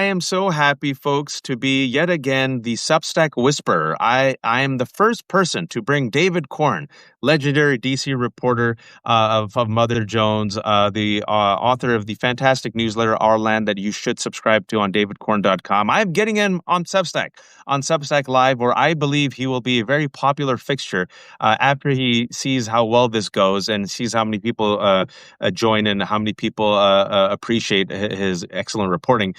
I am so happy, folks, to be yet again the Substack Whisperer. I am the first person to bring David Corn, legendary DC reporter of Mother Jones, the author of the fantastic newsletter Our Land that you should subscribe to on davidcorn.com. I'm getting him on Substack Live, where I believe he will be a very popular fixture after he sees how well this goes and sees how many people join and how many people appreciate his excellent reporting.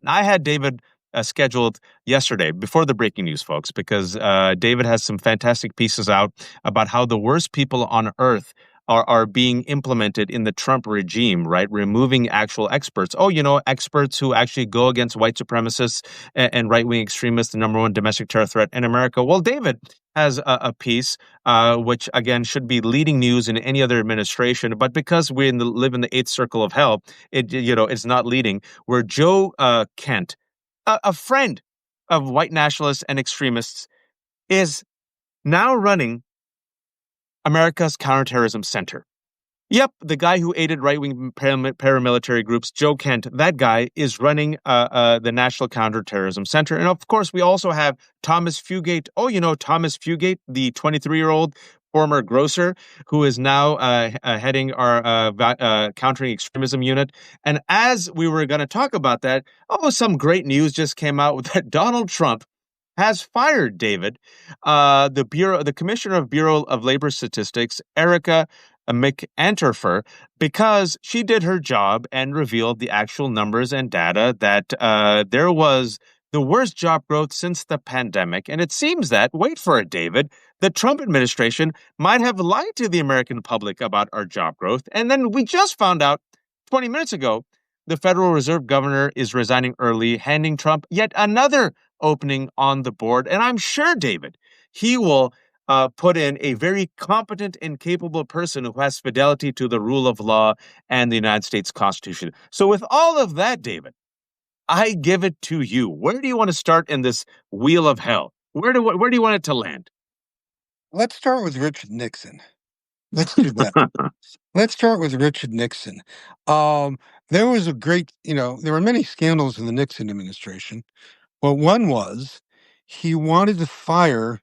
I had David scheduled yesterday before the breaking news, folks, because David has some fantastic pieces out about how the worst people on earth are being implemented in the Trump regime, right? Removing actual experts. Oh, experts who actually go against white supremacists and right-wing extremists, the number one domestic terror threat in America. Well, David has a piece which, again, should be leading news in any other administration. But because we live in the eighth circle of hell, it's not leading. Where Joe Kent, a friend of white nationalists and extremists, is now running America's Counterterrorism Center. Yep, the guy who aided right-wing paramilitary groups, Joe Kent, that guy is running the National Counterterrorism Center. And of course, we also have Thomas Fugate. Oh, Thomas Fugate, the 23-year-old former grocer who is now heading our countering extremism unit. And as we were going to talk about that, some great news just came out that Donald Trump has fired David, the commissioner of Bureau of Labor Statistics, Erica McAnterfer, because she did her job and revealed the actual numbers and data that there was the worst job growth since the pandemic. And it seems that, wait for it, David, the Trump administration might have lied to the American public about our job growth. And then we just found out 20 minutes ago, the Federal Reserve governor is resigning early, handing Trump yet another opening on the board. And I'm sure, David, he will put in a very competent and capable person who has fidelity to the rule of law and the United States Constitution. So with all of that, David, I give it to you. Where do you want to start in this wheel of hell? Where do you want it to land? Let's start with Richard Nixon. Let's do that. Let's start with Richard Nixon. There was there were many scandals in the Nixon administration. Well, one was he wanted to fire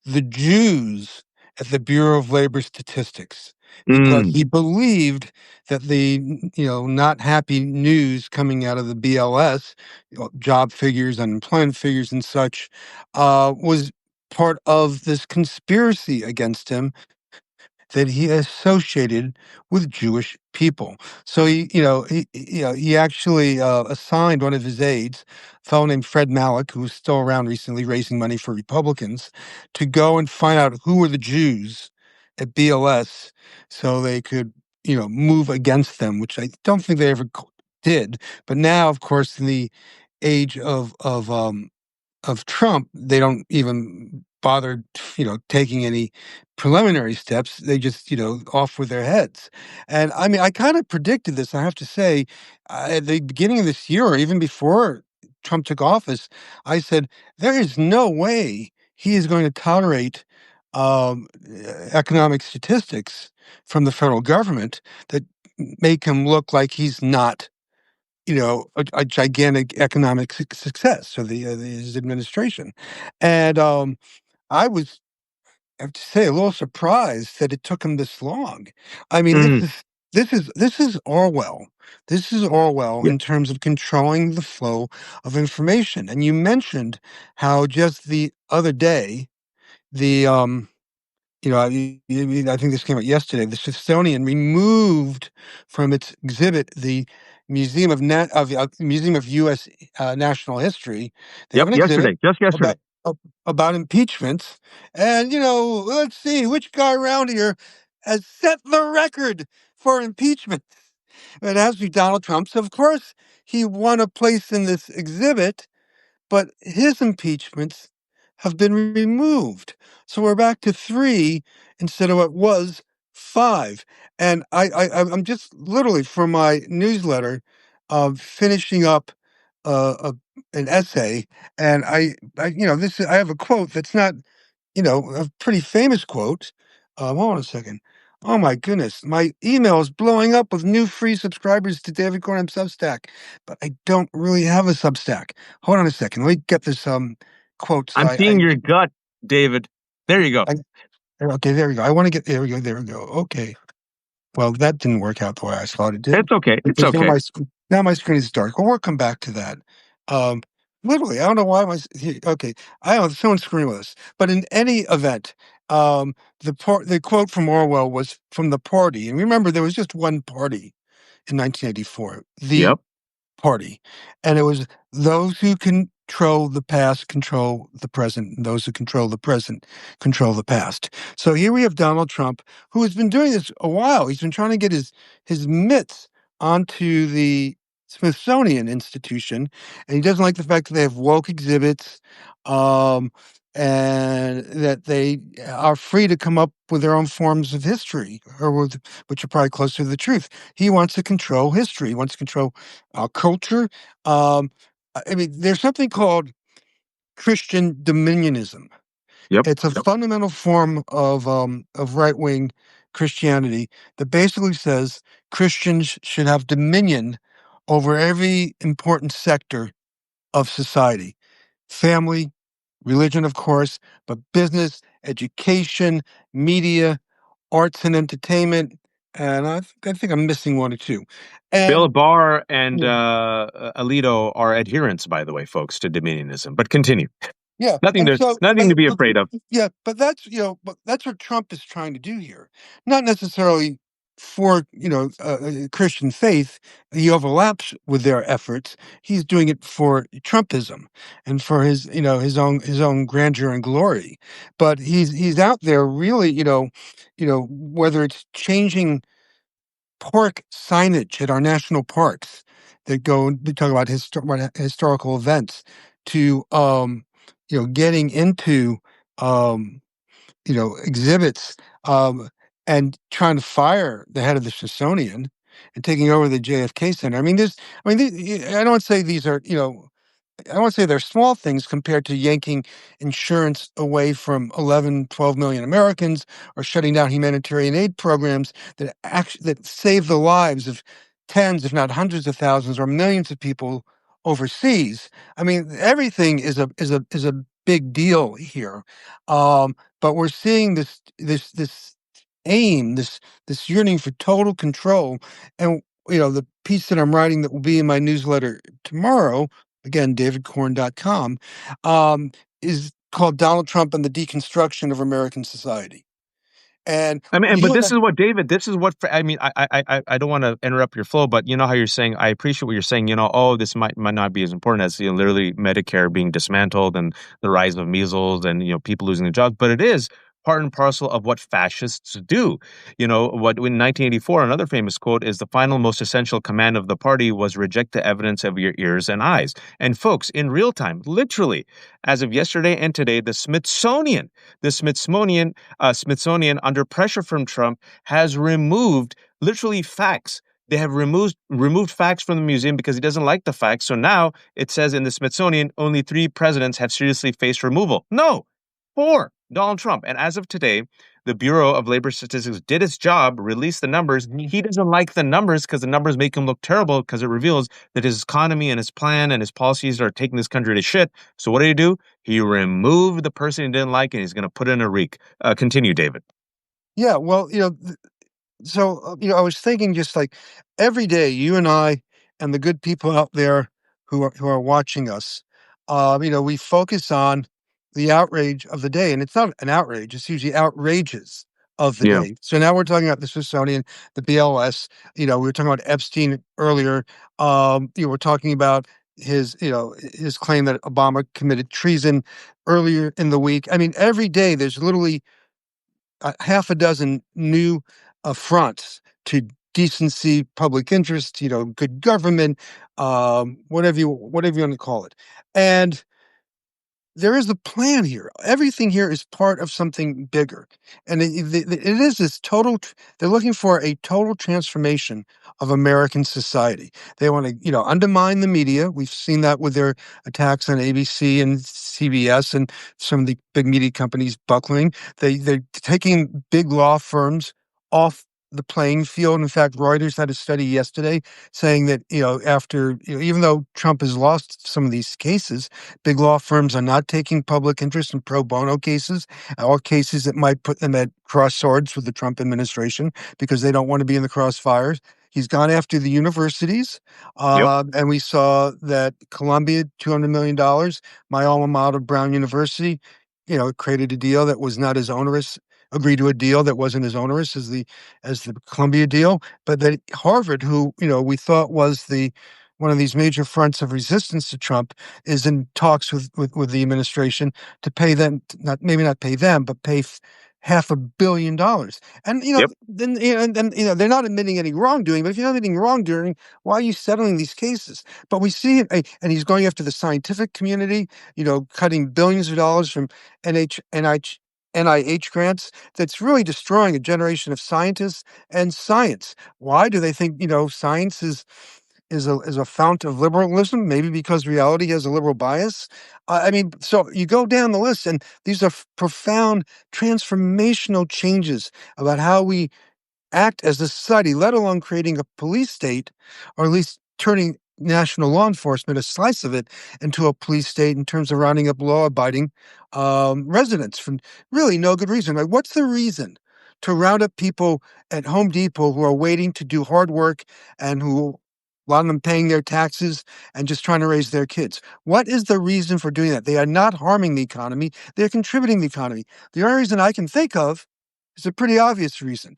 the Jews at the Bureau of Labor Statistics because he believed that the not happy news coming out of the BLS, job figures, unemployment figures, and such, was part of this conspiracy against him that he associated with Jewish people. So he actually assigned one of his aides, a fellow named Fred Malek, who was still around recently raising money for Republicans, to go and find out who were the Jews at BLS so they could, move against them, which I don't think they ever did. But now, of course, in the age of Trump, they don't even bother, taking any preliminary steps. They just, off with their heads. And I mean, I kind of predicted this, I have to say, at the beginning of this year, or even before Trump took office, I said, there is no way he is going to tolerate economic statistics from the federal government that make him look like he's not a gigantic economic success of his administration. And I was, I have to say, a little surprised that it took him this long. I mean, this is Orwell. This is Orwell in terms of controlling the flow of information. And you mentioned how just the other day, the I think this came out yesterday. The Smithsonian removed from its exhibit the Museum of U.S. National History. They have an exhibit Just yesterday. about impeachments, and let's see which guy around here has set the record for impeachment. It has to be Donald Trump. So of course he won a place in this exhibit, but his impeachments have been removed. So we're back to 3 instead of what was 5. And I'm just literally, for my newsletter, finishing up an essay, and I have a quote that's not, a pretty famous quote. Hold on a second. Oh my goodness, my email is blowing up with new free subscribers to David Corn Substack, but I don't really have a Substack. Hold on a second. Let me get this quote. So I'm seeing your gut, David. There you go. Okay, there we go. I want to get there we go. There we go. Okay. Well, that didn't work out the way I thought it did. It's okay. It's Because okay. now my screen is dark. Well, we'll come back to that. Um, Literally, I don't know why okay. I don't know, someone's screwing with us. But in any event, the quote from Orwell was from the party. And remember, there was just one party in 1984, the Yep. party. And it was those who control the past control the present, and those who control the present control the past. So here we have Donald Trump, who has been doing this a while. He's been trying to get his mitts onto the Smithsonian Institution, and he doesn't like the fact that they have woke exhibits, and that they are free to come up with their own forms of history, which are probably closer to the truth. He wants to control history. He wants to control culture. Um, I mean, there's something called Christian dominionism. Yep. It's a fundamental form of right wing Christianity that basically says Christians should have dominion over every important sector of society, family, religion, of course, but business, education, media, arts and entertainment, and I think I'm missing one or two. Bill And Barr and yeah, Alito are adherents, by the way, folks, to dominionism. But continue. yeah, Nothing and to so, nothing to be afraid of. yeah, but that's but that's what Trump is trying to do here, not necessarily for Christian faith. He overlaps with their efforts. He's doing it for Trumpism and for his his own grandeur and glory. But he's out there really whether it's changing park signage at our national parks that go they talk about historical events to getting into um exhibits and trying to fire the head of the Smithsonian and taking over the JFK Center. I mean, I don't say these are, I don't want to say they're small things compared to yanking insurance away from 11, 12 million Americans or shutting down humanitarian aid programs that save the lives of tens, if not hundreds of thousands or millions of people overseas. I mean, everything is a big deal here. But we're seeing this aim, this yearning for total control. And the piece that I'm writing that will be in my newsletter tomorrow, again, davidcorn.com, is called Donald Trump and the Deconstruction of American Society. And I mean, but you and this is what David. This is what I mean. I don't want to interrupt your flow, but you know how you're saying. I appreciate what you're saying. Oh, this might not be as important as literally Medicare being dismantled and the rise of measles and people losing their jobs, but it is part and parcel of what fascists do. What in 1984, another famous quote is the final most essential command of the party was reject the evidence of your ears and eyes. And folks, in real time, literally, as of yesterday and today, the Smithsonian, under pressure from Trump, has removed literally facts. They have removed facts from the museum because he doesn't like the facts. So now it says in the Smithsonian, only 3 presidents have seriously faced removal. No, 4. Donald Trump. And as of today, the Bureau of Labor Statistics did its job, released the numbers. He doesn't like the numbers because the numbers make him look terrible because it reveals that his economy and his plan and his policies are taking this country to shit. So what did he do? He removed the person he didn't like and he's going to put in a reek. Continue, David. yeah, well, so I was thinking just like every day, you and I and the good people out there who are watching us, we focus on the outrage of the day, and it's not an outrage; it's usually outrages of the Yeah. day. So now we're talking about the Smithsonian, the BLS. We were talking about Epstein earlier. We're talking about his claim that Obama committed treason earlier in the week. I mean, every day there's literally half a dozen new affronts to decency, public interest, good government, whatever you want to call it. And there is a plan here. Everything here is part of something bigger. And it is this total, they're looking for a total transformation of American society. They want to, undermine the media. We've seen that with their attacks on ABC and CBS and some of the big media companies buckling. They're taking big law firms off the playing field. In fact, Reuters had a study yesterday saying that, after, even though Trump has lost some of these cases, big law firms are not taking public interest in pro bono cases, or cases that might put them at cross swords with the Trump administration because they don't want to be in the crossfires. He's gone after the universities, Yep. and we saw that Columbia, $200 million, my alma mater, Brown University, created a deal that was not as onerous, agreed to a deal that wasn't as onerous as the Columbia deal, but that Harvard, who we thought was the one of these major fronts of resistance to Trump, is in talks with the administration to pay them, not pay them, but pay $500 million. And Yep. then and they're not admitting any wrongdoing. But if you're not admitting wrongdoing, why are you settling these cases? But we see it, and he's going after the scientific community. Cutting billions of dollars from NIH grants. That's really destroying a generation of scientists and science. Why do they think science is a fount of liberalism? Maybe because reality has a liberal bias. So you go down the list, and these are profound transformational changes about how we act as a society, let alone creating a police state, or at least turning national law enforcement, a slice of it, into a police state in terms of rounding up law-abiding residents for really no good reason. Like, what's the reason to round up people at Home Depot who are waiting to do hard work and who, a lot of them paying their taxes and just trying to raise their kids? What is the reason for doing that? They are not harming the economy. They're contributing to the economy. The only reason I can think of is a pretty obvious reason.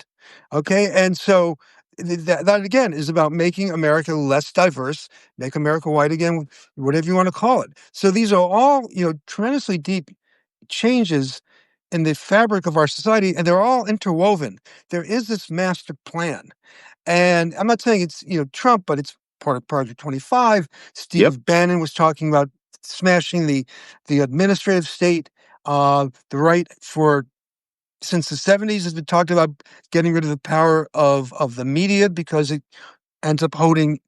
Okay. And so that again is about making America less diverse, make America white again, whatever you want to call it. So these are all, tremendously deep changes in the fabric of our society, and they're all interwoven. There is this master plan. And I'm not saying it's, Trump, but it's part of Project 25. Yep. Steve Bannon was talking about smashing the administrative state, the right for, since the 70s, has been talked about getting rid of the power of the media because it ends up holding,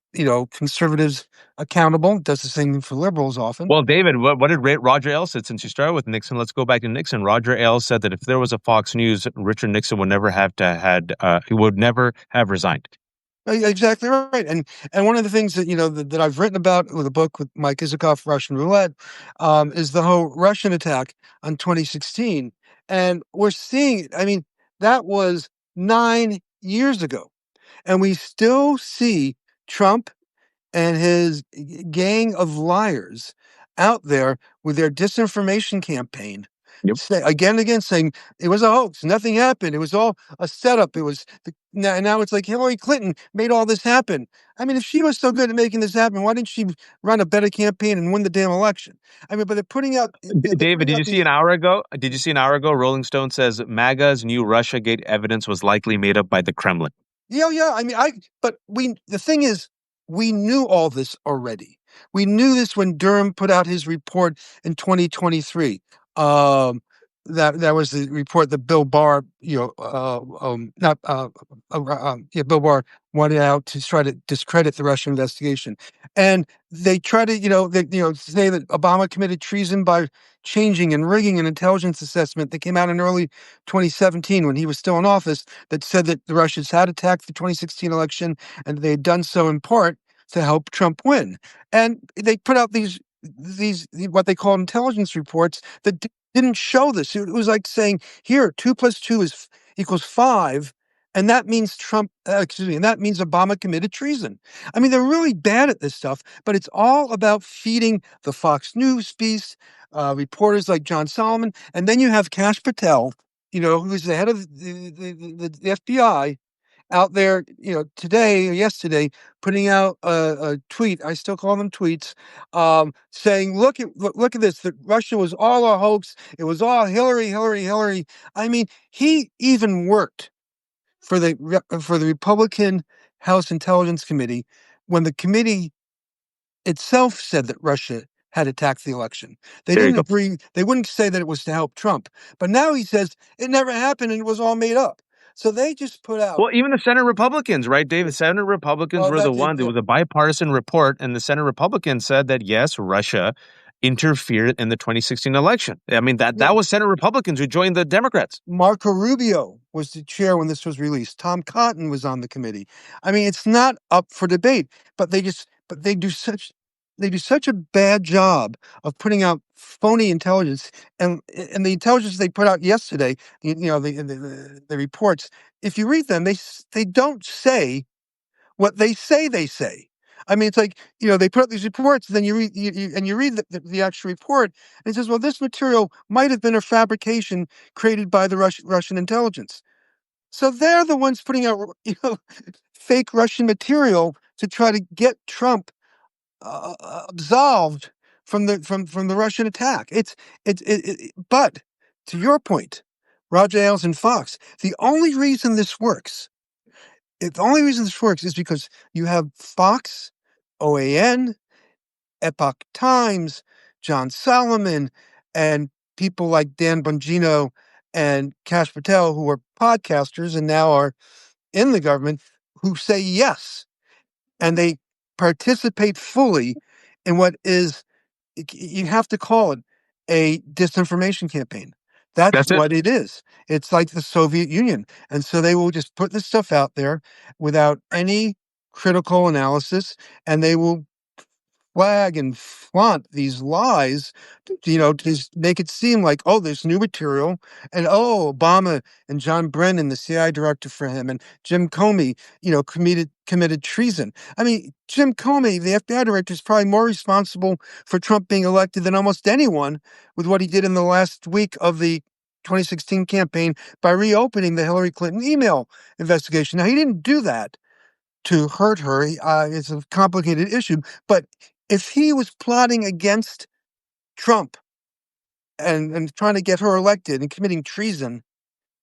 conservatives accountable. It does the same thing for liberals often. Well, David, what did Roger Ailes said? Since you started with Nixon, let's go back to Nixon. Roger Ailes said that if there was a Fox News, Richard Nixon would never he would never have resigned. Exactly right. And one of the things that that I've written about with a book with Mike Isikoff, Russian Roulette, is the whole Russian attack on 2016. And we're seeing, that was 9 years ago. And we still see Trump and his gang of liars out there with their disinformation campaign, Yep. again and again, saying it was a hoax, nothing happened, it was all a setup. It was now it's like Hillary Clinton made all this happen. If she was so good at making this happen, why didn't she run a better campaign and win the damn election? But they're putting out, David, did you see these. an hour ago? Did you see an hour ago? Rolling Stone says MAGA's new RussiaGate evidence was likely made up by the Kremlin. Yeah. But the thing is, we knew all this already. We knew this when Durham put out his report in 2023. That was the report that Bill Barr, not, Bill Barr wanted out to try to discredit the Russian investigation. And they try to, say that Obama committed treason by changing and rigging an intelligence assessment that came out in early 2017 when he was still in office, that said that the Russians had attacked the 2016 election and they had done so in part to help Trump win. And they put out these what they call intelligence reports that didn't show this. It was like saying, here, 2 + 2 equals 5. And that means and that means Obama committed treason. They're really bad at this stuff, but it's all about feeding the Fox News beast, reporters like John Solomon. And then you have Kash Patel, who's the head of the FBI, out there, today or yesterday, putting out a tweet. I still call them tweets, saying, look at this. That Russia was all a hoax. It was all Hillary, Hillary, Hillary. He even worked for the Republican House Intelligence Committee when the committee itself said that Russia had attacked the election. They There you didn't go. agree. They wouldn't say that it was to help Trump. But now he says it never happened and it was all made up. So they just put out. Well, even the Senate Republicans, right, David? Senate Republicans Oh, were the that's it. ones. It was a bipartisan report, and the Senate Republicans said that yes, Russia interfered in the 2016 election. I mean, that was Senate Republicans who joined the Democrats. Marco Rubio was the chair when this was released. Tom Cotton was on the committee. I mean, it's not up for debate, but they do such a bad job of putting out phony intelligence, and the intelligence they put out yesterday, the reports. If you read them, they don't say what they say they say. I mean, it's like, they put out these reports, then you read the actual report, and it says, well, this material might have been a fabrication created by the Russian intelligence. So they're the ones putting out, fake Russian material to try to get Trump absolved from the Russian attack. But to your point, Roger Ailes and Fox, the only reason this works is because you have Fox, OAN, Epoch Times, John Solomon, and people like Dan Bongino and Kash Patel, who are podcasters and now are in the government, who say yes. And they participate fully in what is, you have to call it, a disinformation campaign. That's That's it. what it is. It's like the Soviet Union. And so they will just put this stuff out there without any critical analysis, and they will flag and flaunt these lies, to just make it seem like, oh, there's new material, and oh, Obama and John Brennan, the CIA director for him, and Jim Comey, committed treason. I mean, Jim Comey, the FBI director, is probably more responsible for Trump being elected than almost anyone, with what he did in the last week of the 2016 campaign by reopening the Hillary Clinton email investigation. Now, he didn't do that to hurt her. It's a complicated issue, but if he was plotting against Trump and trying to get her elected and committing treason,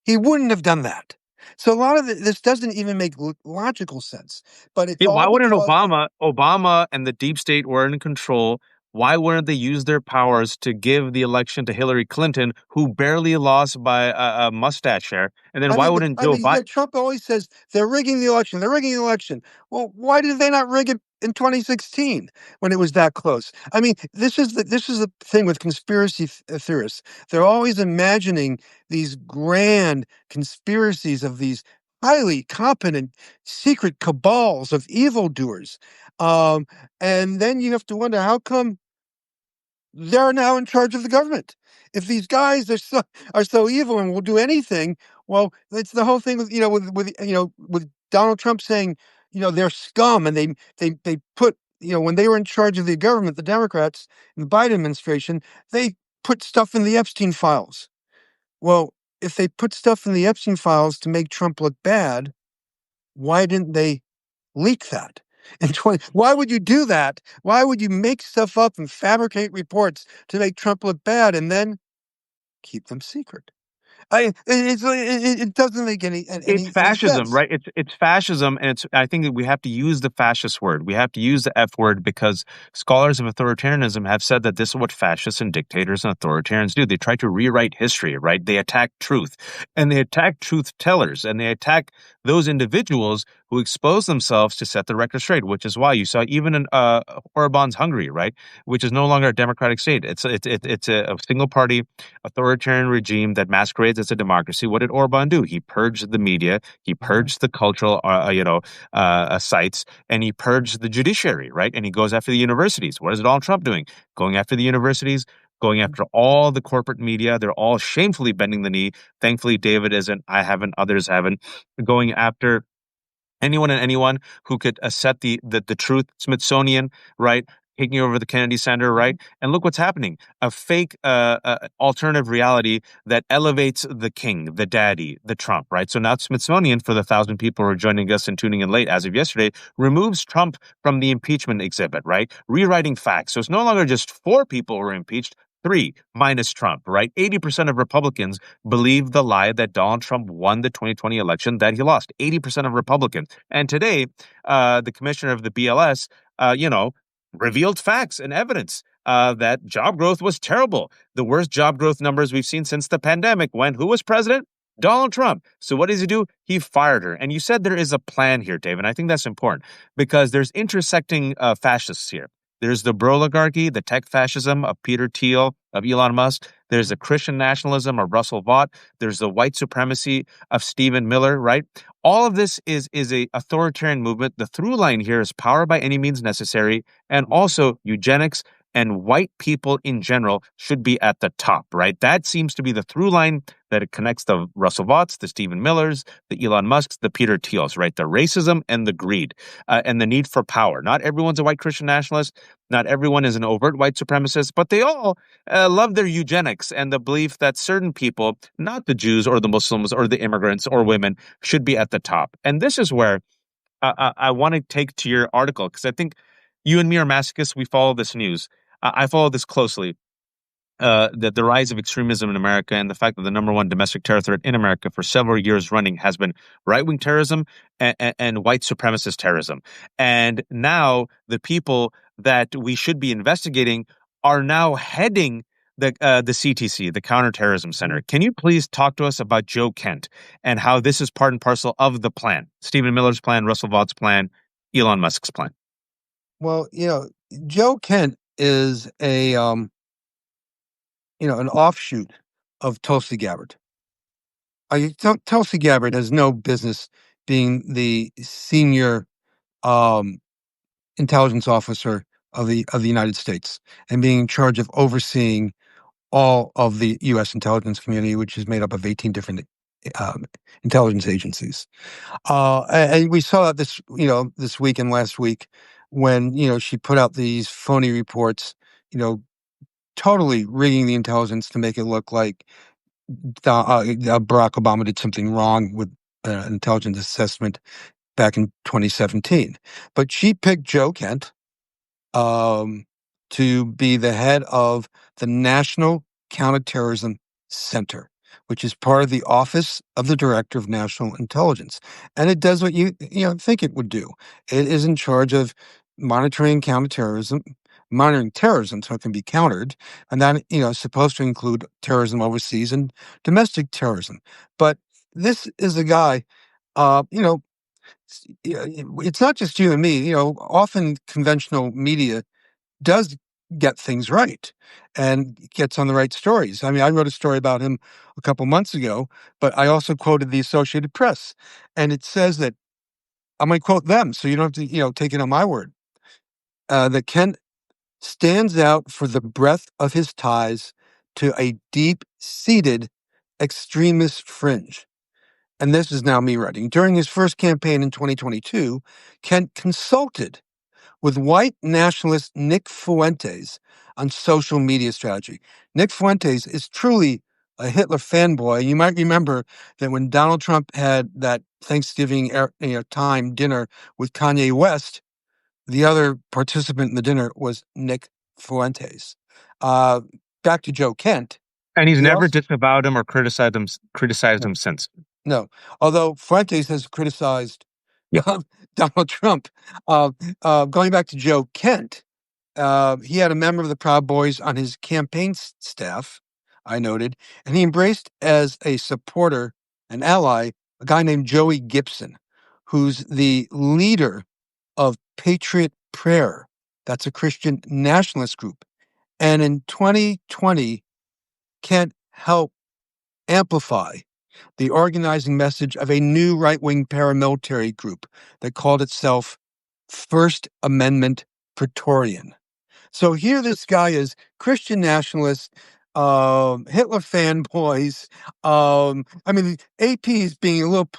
he wouldn't have done that. So a lot of this doesn't even make logical sense. But it's Why all wouldn't because Obama and the deep state were in control? Why wouldn't they use their powers to give the election to Hillary Clinton, who barely lost by a mustache hair? And then why wouldn't Joe Biden? Trump always says they're rigging the election. They're rigging the election. Well, why did they not rig it in 2016 when it was that close? I mean, this is the thing with conspiracy theorists. They're always imagining these grand conspiracies of these highly competent secret cabals of evildoers. And then you have to wonder, how come they're now in charge of the government? If these guys are so evil and will do anything, well, it's the whole thing with with Donald Trump saying, they're scum, and they put, when they were in charge of the government, the Democrats in the Biden administration, they put stuff in the Epstein files. Well, if they put stuff in the Epstein files to make Trump look bad, why didn't they leak that? Why would you do that? Why would you make stuff up and fabricate reports to make Trump look bad and then keep them secret? It doesn't make any It's fascism, sense. right? It's fascism, and I think that we have to use the fascist word. We have to use the F word because scholars of authoritarianism have said that this is what fascists and dictators and authoritarians do. They try to rewrite history, right? They attack truth, and they attack truth tellers, and they attack those individuals who expose themselves to set the record straight. Which is why you saw even in Orban's Hungary, right, which is no longer a democratic state. It's a single party authoritarian regime that masquerades as a democracy. What did Orban do? He purged the media, he purged the cultural, sites, and he purged the judiciary, right? And he goes after the universities. What is Donald Trump doing? Going after the universities, going after all the corporate media. They're all shamefully bending the knee. Thankfully, David isn't. I haven't. Others haven't. Going after anyone and anyone who could set the truth. Smithsonian, right? Taking over the Kennedy Center, right? And look what's happening. A fake alternative reality that elevates the king, the daddy, the Trump, right? So now Smithsonian, for the 1,000 people who are joining us and tuning in late as of yesterday, removes Trump from the impeachment exhibit, right? Rewriting facts. So it's no longer just 4 people who were impeached, 3 minus Trump, right? 80% of Republicans believe the lie that Donald Trump won the 2020 election that he lost. 80% of Republicans. And today, the commissioner of the BLS, revealed facts and evidence that job growth was terrible. The worst job growth numbers we've seen since the pandemic. When who was president? Donald Trump. So what does he do? He fired her. And you said there is a plan here, Dave, and I think that's important because there's intersecting fascists here. There's the bro-oligarchy, the tech fascism of Peter Thiel, of Elon Musk. There's the Christian nationalism of Russell Vought. There's the white supremacy of Stephen Miller, right? All of this is a authoritarian movement. The through line here is power by any means necessary, and also eugenics and white people in general should be at the top, right? That seems to be the through line that it connects the Russell Vaught's, the Stephen Millers, the Elon Musk's, the Peter Thiel's, right? The racism and the greed and the need for power. Not everyone's a white Christian nationalist. Not everyone is an overt white supremacist, but they all love their eugenics and the belief that certain people, not the Jews or the Muslims or the immigrants or women, should be at the top. And this is where I want to take to your article, because I think you and me are masochists. We follow this news. I follow this closely. That the rise of extremism in America and the fact that the number one domestic terror threat in America for several years running has been right-wing terrorism and white supremacist terrorism. And now the people that we should be investigating are now heading the CTC, the Counterterrorism Center. Can you please talk to us about Joe Kent and how this is part and parcel of the plan? Stephen Miller's plan, Russell Vaught's plan, Elon Musk's plan. Well, Joe Kent is an offshoot of Tulsi Gabbard. Tulsi Gabbard has no business being the senior intelligence officer of the United States and being in charge of overseeing all of the U.S. intelligence community, which is made up of 18 different intelligence agencies. And we saw that this week and last week when she put out these phony reports, totally rigging the intelligence to make it look like Barack Obama did something wrong with an intelligence assessment back in 2017. But she picked Joe Kent to be the head of the National Counterterrorism Center, which is part of the Office of the Director of National Intelligence. And it does what you think it would do. It is in charge of monitoring terrorism so it can be countered. And that, is supposed to include terrorism overseas and domestic terrorism. But this is a guy, it's not just you and me. Often conventional media does get things right and gets on the right stories. I mean, I wrote a story about him a couple months ago, but I also quoted the Associated Press, and it says that I'm going to quote them, so you don't have to, take it on my word. That Kent stands out for the breadth of his ties to a deep-seated extremist fringe. And this is now me writing. During his first campaign in 2022, Kent consulted with white nationalist Nick Fuentes on social media strategy. Nick Fuentes is truly a Hitler fanboy. You might remember that when Donald Trump had that Thanksgiving time dinner with Kanye West, the other participant in the dinner was Nick Fuentes. Back to Joe Kent. And he's He never also, disavowed him or criticized him since. no, although Fuentes has criticized Yeah. Donald Trump. Going back to Joe Kent, he had a member of the Proud Boys on his campaign staff, I noted, and he embraced as a supporter, an ally, a guy named Joey Gibson, who's the leader of Patriot Prayer. That's a Christian nationalist group. And in 2020, Kent helped amplify the organizing message of a new right-wing paramilitary group that called itself First Amendment Praetorian. So here this guy is Christian nationalist, Hitler fanboys. I mean, AP is being a little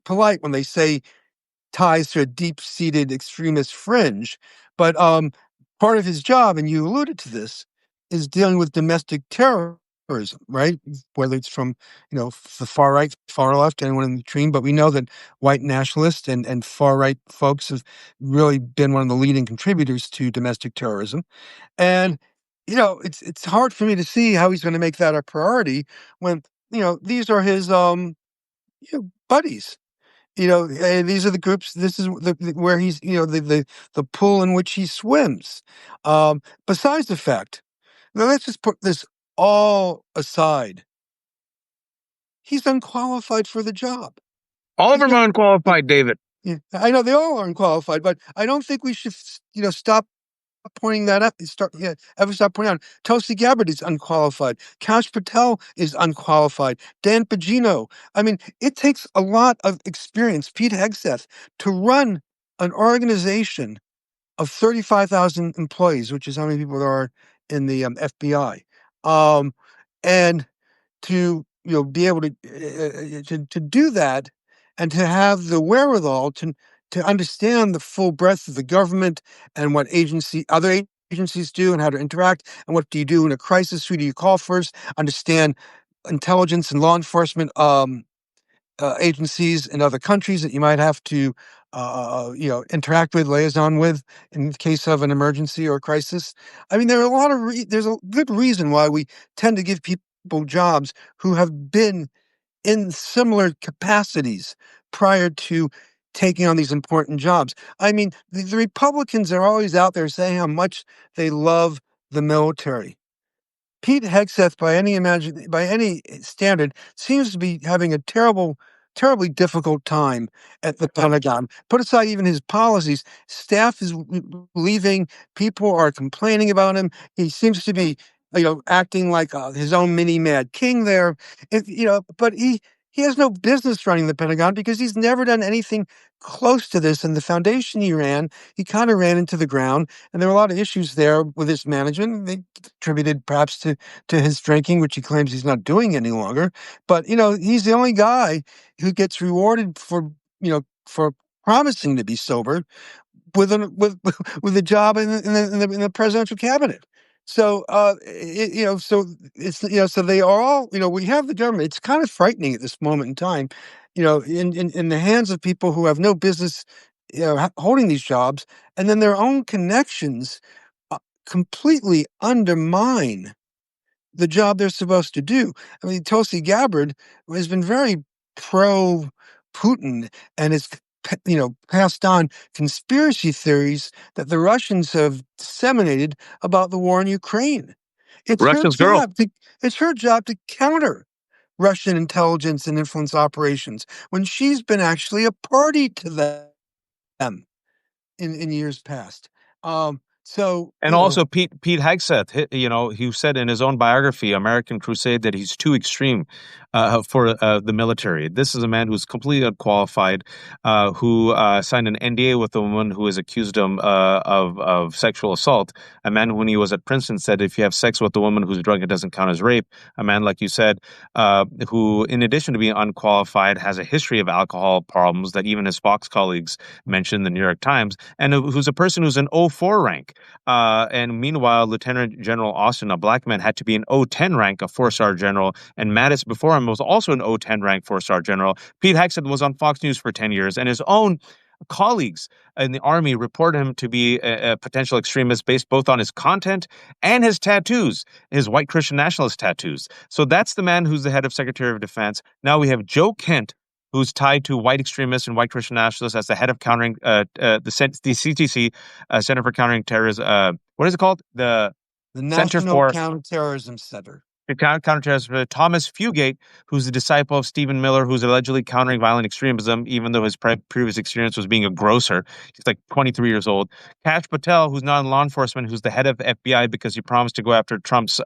polite when they say ties to a deep-seated extremist fringe. But part of his job, and you alluded to this, is dealing with domestic terrorism, right? Whether it's from, the far right, far left, anyone in between. But we know that white nationalists and far right folks have really been one of the leading contributors to domestic terrorism. And, it's hard for me to see how he's going to make that a priority when, these are his buddies. These are the groups. This is where he's, the pool in which he swims. Besides the fact, now let's just put this all aside. He's unqualified for the job. All of He's them got, are unqualified, David. yeah, I know they all are unqualified, but I don't think we should, stop pointing that out. Ever stop pointing out? Tulsi Gabbard is unqualified. Kash Patel is unqualified. Dan Bongino. I mean, it takes a lot of experience, Pete Hegseth, to run an organization of 35,000 employees, which is how many people there are in the FBI, and to be able to do that, and to have the wherewithal to understand the full breadth of the government and what other agencies do and how to interact, and what do you do in a crisis, who do you call first, understand intelligence and law enforcement agencies in other countries that you might have to interact with, liaison with in case of an emergency or crisis. I mean, there are a lot of there's a good reason why we tend to give people jobs who have been in similar capacities prior to taking on these important jobs. I mean, the Republicans are always out there saying how much they love the military. Pete Hegseth, by any standard, seems to be having a terribly difficult time at the Pentagon. Put aside even his policies, staff is leaving. People are complaining about him. He seems to be, acting like his own mini Mad King there. But he has no business running the Pentagon because he's never done anything close to this. And the foundation he kind of ran into the ground. And there were a lot of issues there with his management. They contributed perhaps to his drinking, which he claims he's not doing any longer. But, he's the only guy who gets rewarded for promising to be sober with with a job in the presidential cabinet. So, so it's, so they are all, we have the government. It's kind of frightening at this moment in time, in the hands of people who have no business, holding these jobs, and then their own connections completely undermine the job they're supposed to do. I mean, Tulsi Gabbard has been very pro Putin and has, passed on conspiracy theories that the Russians have disseminated about the war in Ukraine. It's her Russia's girl. job to it's her job to counter Russian intelligence and influence operations when she's been actually a party to them in years past. And also Pete Hegseth, he said in his own biography, American Crusade, that he's too extreme for the military. This is a man who's completely unqualified, who signed an NDA with a woman who is accused him of sexual assault. A man who, when he was at Princeton, said if you have sex with a woman who's drunk, it doesn't count as rape. A man, like you said, who, in addition to being unqualified, has a history of alcohol problems that even his Fox colleagues mentioned in the New York Times, and who's a person who's an 04 rank. And meanwhile, Lieutenant General Austin, a black man, had to be an 010 rank, a 4-star general. And Mattis, before him, was also an 010 rank, 4-star general. Pete Hegseth was on Fox News for 10 years, and his own colleagues in the Army reported him to be a potential extremist based both on his content and his tattoos, his white Christian nationalist tattoos. So that's the man who's the head of Secretary of Defense. Now we have Joe Kent, who's tied to white extremists and white Christian nationalists as the head of countering the CTC, Center for Countering Terrorism. What is it called? The Center National for Counterterrorism Center. Counterterrorism. Thomas Fugate, who's the disciple of Stephen Miller, who's allegedly countering violent extremism, even though his previous experience was being a grocer. He's like 23 years old. Kash Patel, who's not in law enforcement, who's the head of FBI because he promised to go after Trump's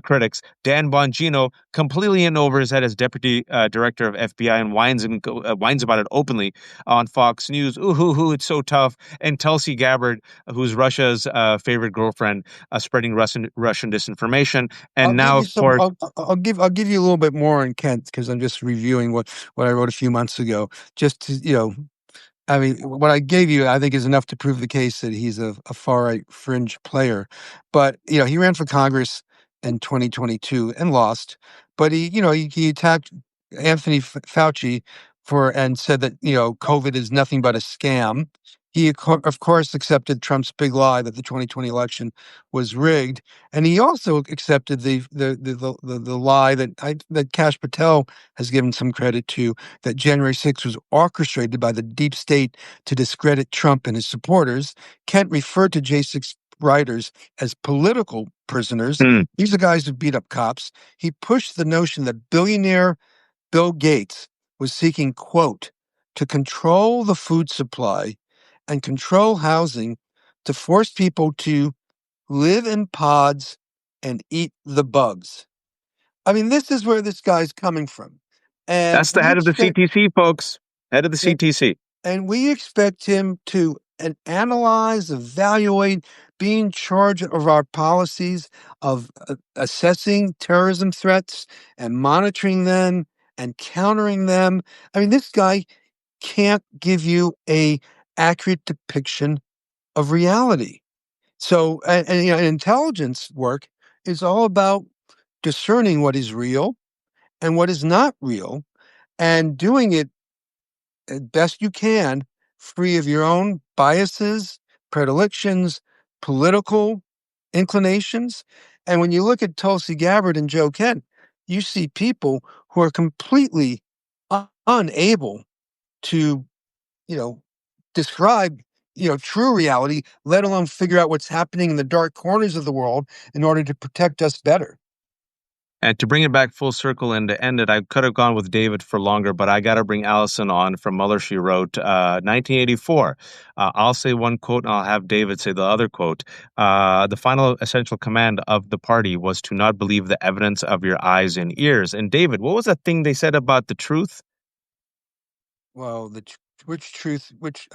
critics. Dan Bongino, completely in over his head as deputy director of FBI, and whines about it openly on Fox News. Ooh, it's so tough. And Tulsi Gabbard, who's Russia's favorite girlfriend, spreading Russian disinformation. And now, of course, I'll give you a little bit more on Kent because I'm just reviewing what I wrote a few months ago. Just to, I mean, what I gave you, I think, is enough to prove the case that he's a far right fringe player. But he ran for Congress in 2022 and lost. But he attacked Anthony Fauci and said that COVID is nothing but a scam. He of course accepted Trump's big lie that the 2020 election was rigged, and he also accepted the lie that Kash Patel has given some credit to, that January 6th was orchestrated by the deep state to discredit Trump and his supporters. Kent referred to J6 writers as political prisoners. These are guys who beat up cops. He pushed the notion that billionaire Bill Gates was seeking, quote, to control the food supply and control housing to force people to live in pods and eat the bugs. I mean, this is where this guy's coming from. And That's the head of the CTC, folks. Head of the CTC. And we expect him to analyze, evaluate, be in charge of our policies of assessing terrorism threats and monitoring them and countering them. I mean, this guy can't give you a accurate depiction of reality. So, intelligence work is all about discerning what is real and what is not real, and doing it as best you can, free of your own biases, predilections, political inclinations. And when you look at Tulsi Gabbard and Joe Kent, you see people who are completely unable to, describe, true reality, let alone figure out what's happening in the dark corners of the world in order to protect us better. And to bring it back full circle and to end it, I could have gone with David for longer, but I got to bring Allison on from Muller. She wrote 1984. I'll say one quote and I'll have David say the other quote. The final essential command of the party was to not believe the evidence of your eyes and ears. And David, what was that thing they said about the truth? Well, which truth, which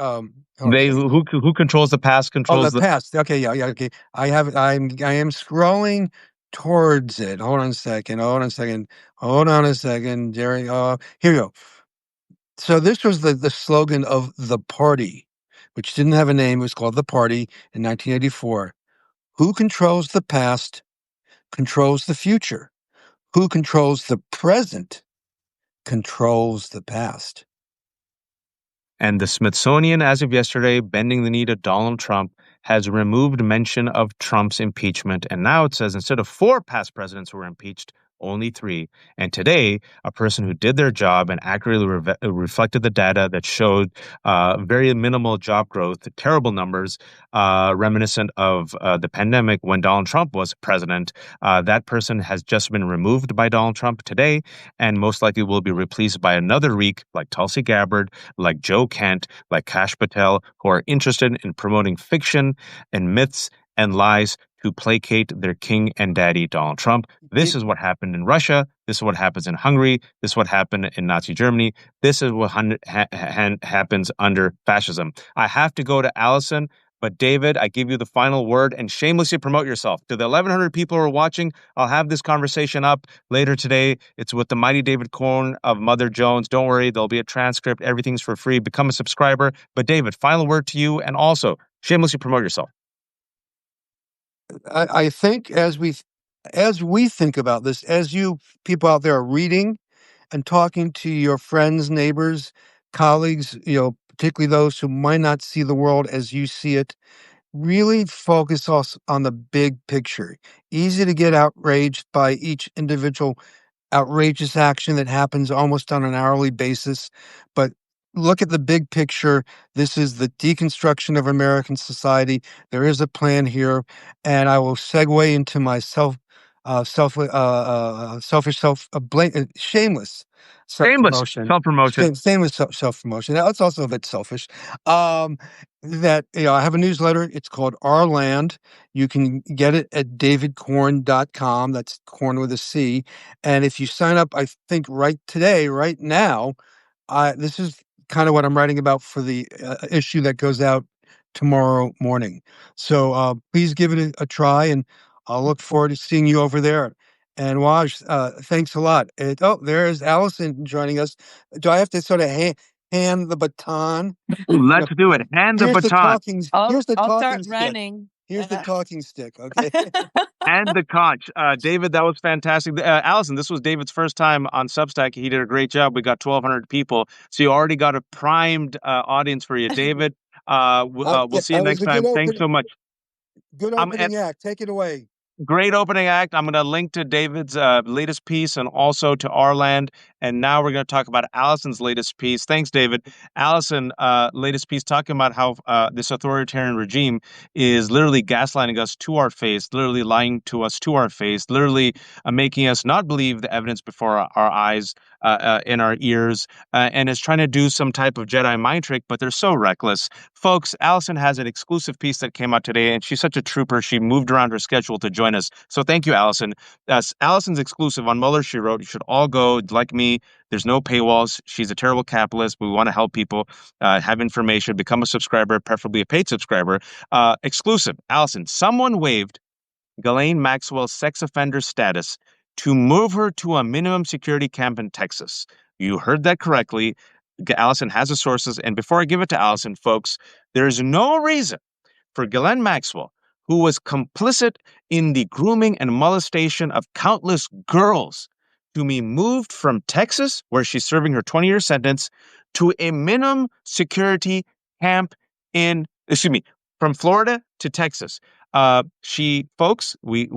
They who controls the past controls the past. Okay, yeah, okay. I am scrolling towards it. Hold on a second. Jerry. Here we go. So this was the slogan of the party, which didn't have a name. It was called the party in 1984. Who controls the past controls the future. Who controls the present controls the past. And the Smithsonian, as of yesterday, bending the knee to Donald Trump, has removed mention of Trump's impeachment. And now it says instead of 4 past presidents who were impeached, only 3. And today, a person who did their job and accurately reflected the data that showed very minimal job growth, terrible numbers, reminiscent of the pandemic when Donald Trump was president. That person has just been removed by Donald Trump today and most likely will be replaced by another reek like Tulsi Gabbard, like Joe Kent, like Kash Patel, who are interested in promoting fiction and myths and lies to placate their king and daddy, Donald Trump. This is what happened in Russia. This is what happens in Hungary. This is what happened in Nazi Germany. This is what happens under fascism. I have to go to Allison, but David, I give you the final word and shamelessly promote yourself. To the 1,100 people who are watching, I'll have this conversation up later today. It's with the mighty David Korn of Mother Jones. Don't worry, there'll be a transcript. Everything's for free. Become a subscriber. But David, final word to you, and also shamelessly promote yourself. I think as we think about this, as you people out there are reading and talking to your friends, neighbors, colleagues, particularly those who might not see the world as you see it, really focus on the big picture. Easy to get outraged by each individual outrageous action that happens almost on an hourly basis, but look at the big picture. This is the deconstruction of American society. There is a plan here, and I will segue into my shameless self-promotion. Self-promotion. Shameless self-promotion. Now, it's also a bit selfish. That I have a newsletter. It's called Our Land. You can get it at davidkorn.com. That's Korn with a C. And if you sign up, I think right now, this is kind of what I'm writing about for the issue that goes out tomorrow morning. So please give it a try, and I'll look forward to seeing you over there. And Waj, thanks a lot. There's Allison joining us. Do I have to sort of hand the baton? Let's do it. Hand the baton. Here's the I'll talking start stick. running. Here's the talking stick, okay? And the conch. David, that was fantastic. Allison, this was David's first time on Substack. He did a great job. We got 1,200 people. So you already got a primed audience for you. David, we'll see you next time. Thanks so much. Good opening act. Take it away. Great opening act. I'm going to link to David's latest piece and also to Our Land. And now we're going to talk about Allison's latest piece. Thanks, David. Allison, latest piece talking about how this authoritarian regime is literally gaslighting us to our face, literally lying to us to our face, literally making us not believe the evidence before our eyes, in our ears, and is trying to do some type of Jedi mind trick, but they're so reckless. Folks, Allison has an exclusive piece that came out today, and she's such a trooper. She moved around her schedule to join us. So thank you, Allison. Allison's exclusive on Muller, she wrote. You should all go, like me. There's no paywalls. She's a terrible capitalist. We want to help people have information, become a subscriber, preferably a paid subscriber. Exclusive, Allison. Someone waived Ghislaine Maxwell's sex offender status to move her to a minimum security camp in Texas. You heard that correctly. Allison has the sources. And before I give it to Allison, folks, there is no reason for Ghislaine Maxwell, who was complicit in the grooming and molestation of countless girls, to be moved from Texas, where she's serving her 20-year sentence, to a minimum security camp from Florida to Texas. Folks, we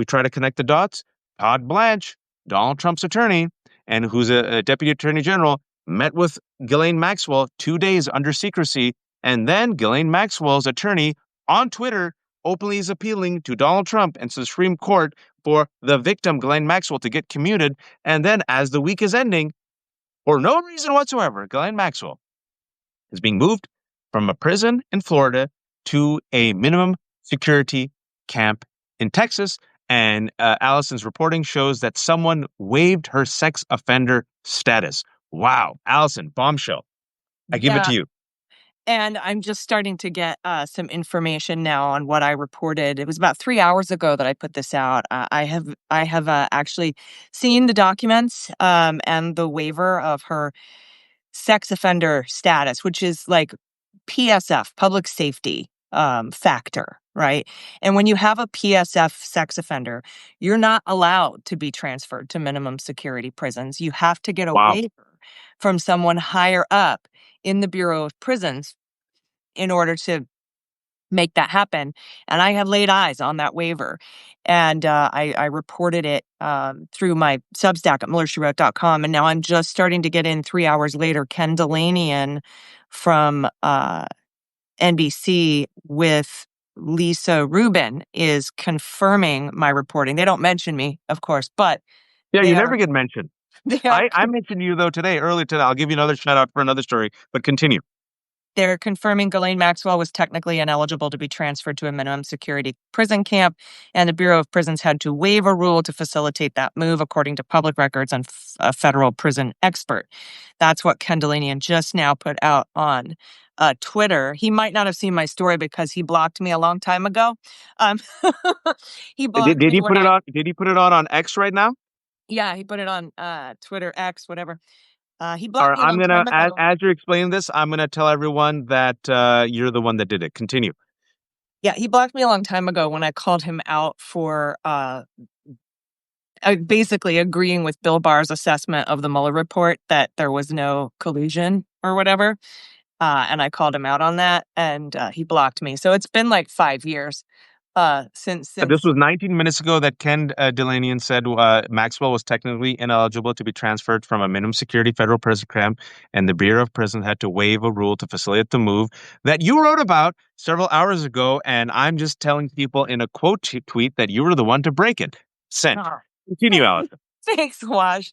try to connect the dots. Todd Blanche, Donald Trump's attorney, and who's a deputy attorney general, met with Ghislaine Maxwell 2 days under secrecy, and then Ghislaine Maxwell's attorney on Twitter openly is appealing to Donald Trump and to the Supreme Court for the victim, Ghislaine Maxwell, to get commuted. And then, as the week is ending, for no reason whatsoever, Ghislaine Maxwell is being moved from a prison in Florida to a minimum security camp in Texas. And Allison's reporting shows that someone waived her sex offender status. Wow. Allison, bombshell. I give it to you. And I'm just starting to get some information now on what I reported. It was about 3 hours ago that I put this out. I have actually seen the documents and the waiver of her sex offender status, which is like PSF, public safety factor, right? And when you have a PSF sex offender, you're not allowed to be transferred to minimum security prisons. You have to get a waiver from someone higher up in the Bureau of Prisons in order to make that happen. And I had laid eyes on that waiver. And I reported it through my Substack at MullerSheWrote.com. And now I'm just starting to get in 3 hours later. Ken Delanian from NBC with Lisa Rubin is confirming my reporting. They don't mention me, of course, but yeah, you never get mentioned. I mentioned you, though, earlier today. I'll give you another shout out for another story, but continue. They're confirming Ghislaine Maxwell was technically ineligible to be transferred to a minimum security prison camp, and the Bureau of Prisons had to waive a rule to facilitate that move, according to public records and a federal prison expert. That's what Ken Delanian just now put out on Twitter. He might not have seen my story because he blocked me a long time ago. He blocked Did me he put it on? Did he put it on X right now? Yeah, he put it on Twitter, X, whatever. He All blocked right, me a long time ago. as you're explaining this, I'm gonna tell everyone that you're the one that did it. Continue. Yeah, he blocked me a long time ago when I called him out for basically agreeing with Bill Barr's assessment of the Mueller report that there was no collusion or whatever. And I called him out on that, and he blocked me. So it's been like 5 years since. This was 19 minutes ago that Ken Delanian said Maxwell was technically ineligible to be transferred from a minimum security federal prison camp, and the Bureau of Prisons had to waive a rule to facilitate the move that you wrote about several hours ago. And I'm just telling people in a quote tweet that you were the one to break it. Sent. Continue, Allison. Thanks, Wash.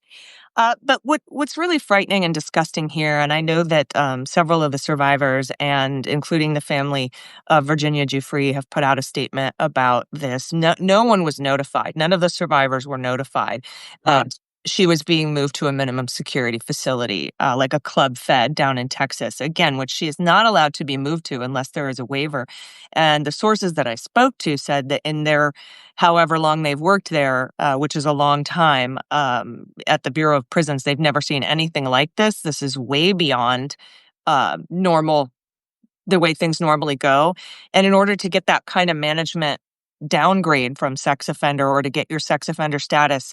But what's really frightening and disgusting here, and I know that several of the survivors, and including the family of Virginia Duffrey, have put out a statement about this. No one was notified. None of the survivors were notified. She was being moved to a minimum security facility, like a Club Fed down in Texas, again, which she is not allowed to be moved to unless there is a waiver. And the sources that I spoke to said that in their however long they've worked there, which is a long time, at the Bureau of Prisons, they've never seen anything like this. This is way beyond normal, the way things normally go. And in order to get that kind of management downgrade from sex offender, or to get your sex offender status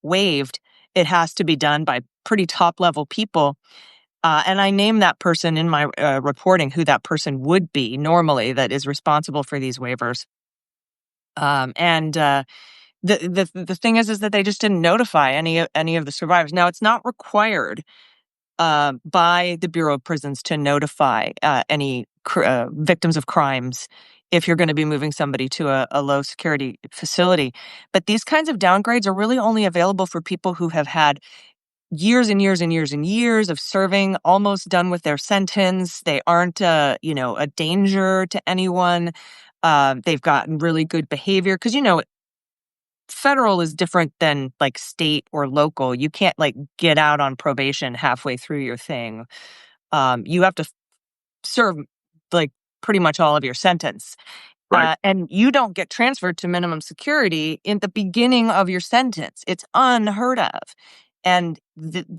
waived, it has to be done by pretty top-level people. And I name that person in my reporting, who that person would be normally that is responsible for these waivers. The thing is that they just didn't notify any of the survivors. Now, it's not required by the Bureau of Prisons to notify any victims of crimes if you're going to be moving somebody to a low security facility. But these kinds of downgrades are really only available for people who have had years and years and years and years of serving, almost done with their sentence. They aren't, a danger to anyone. They've gotten really good behavior because, federal is different than like state or local. You can't like get out on probation halfway through your thing. You have to serve like pretty much all of your sentence. Right. And you don't get transferred to minimum security in the beginning of your sentence. It's unheard of. And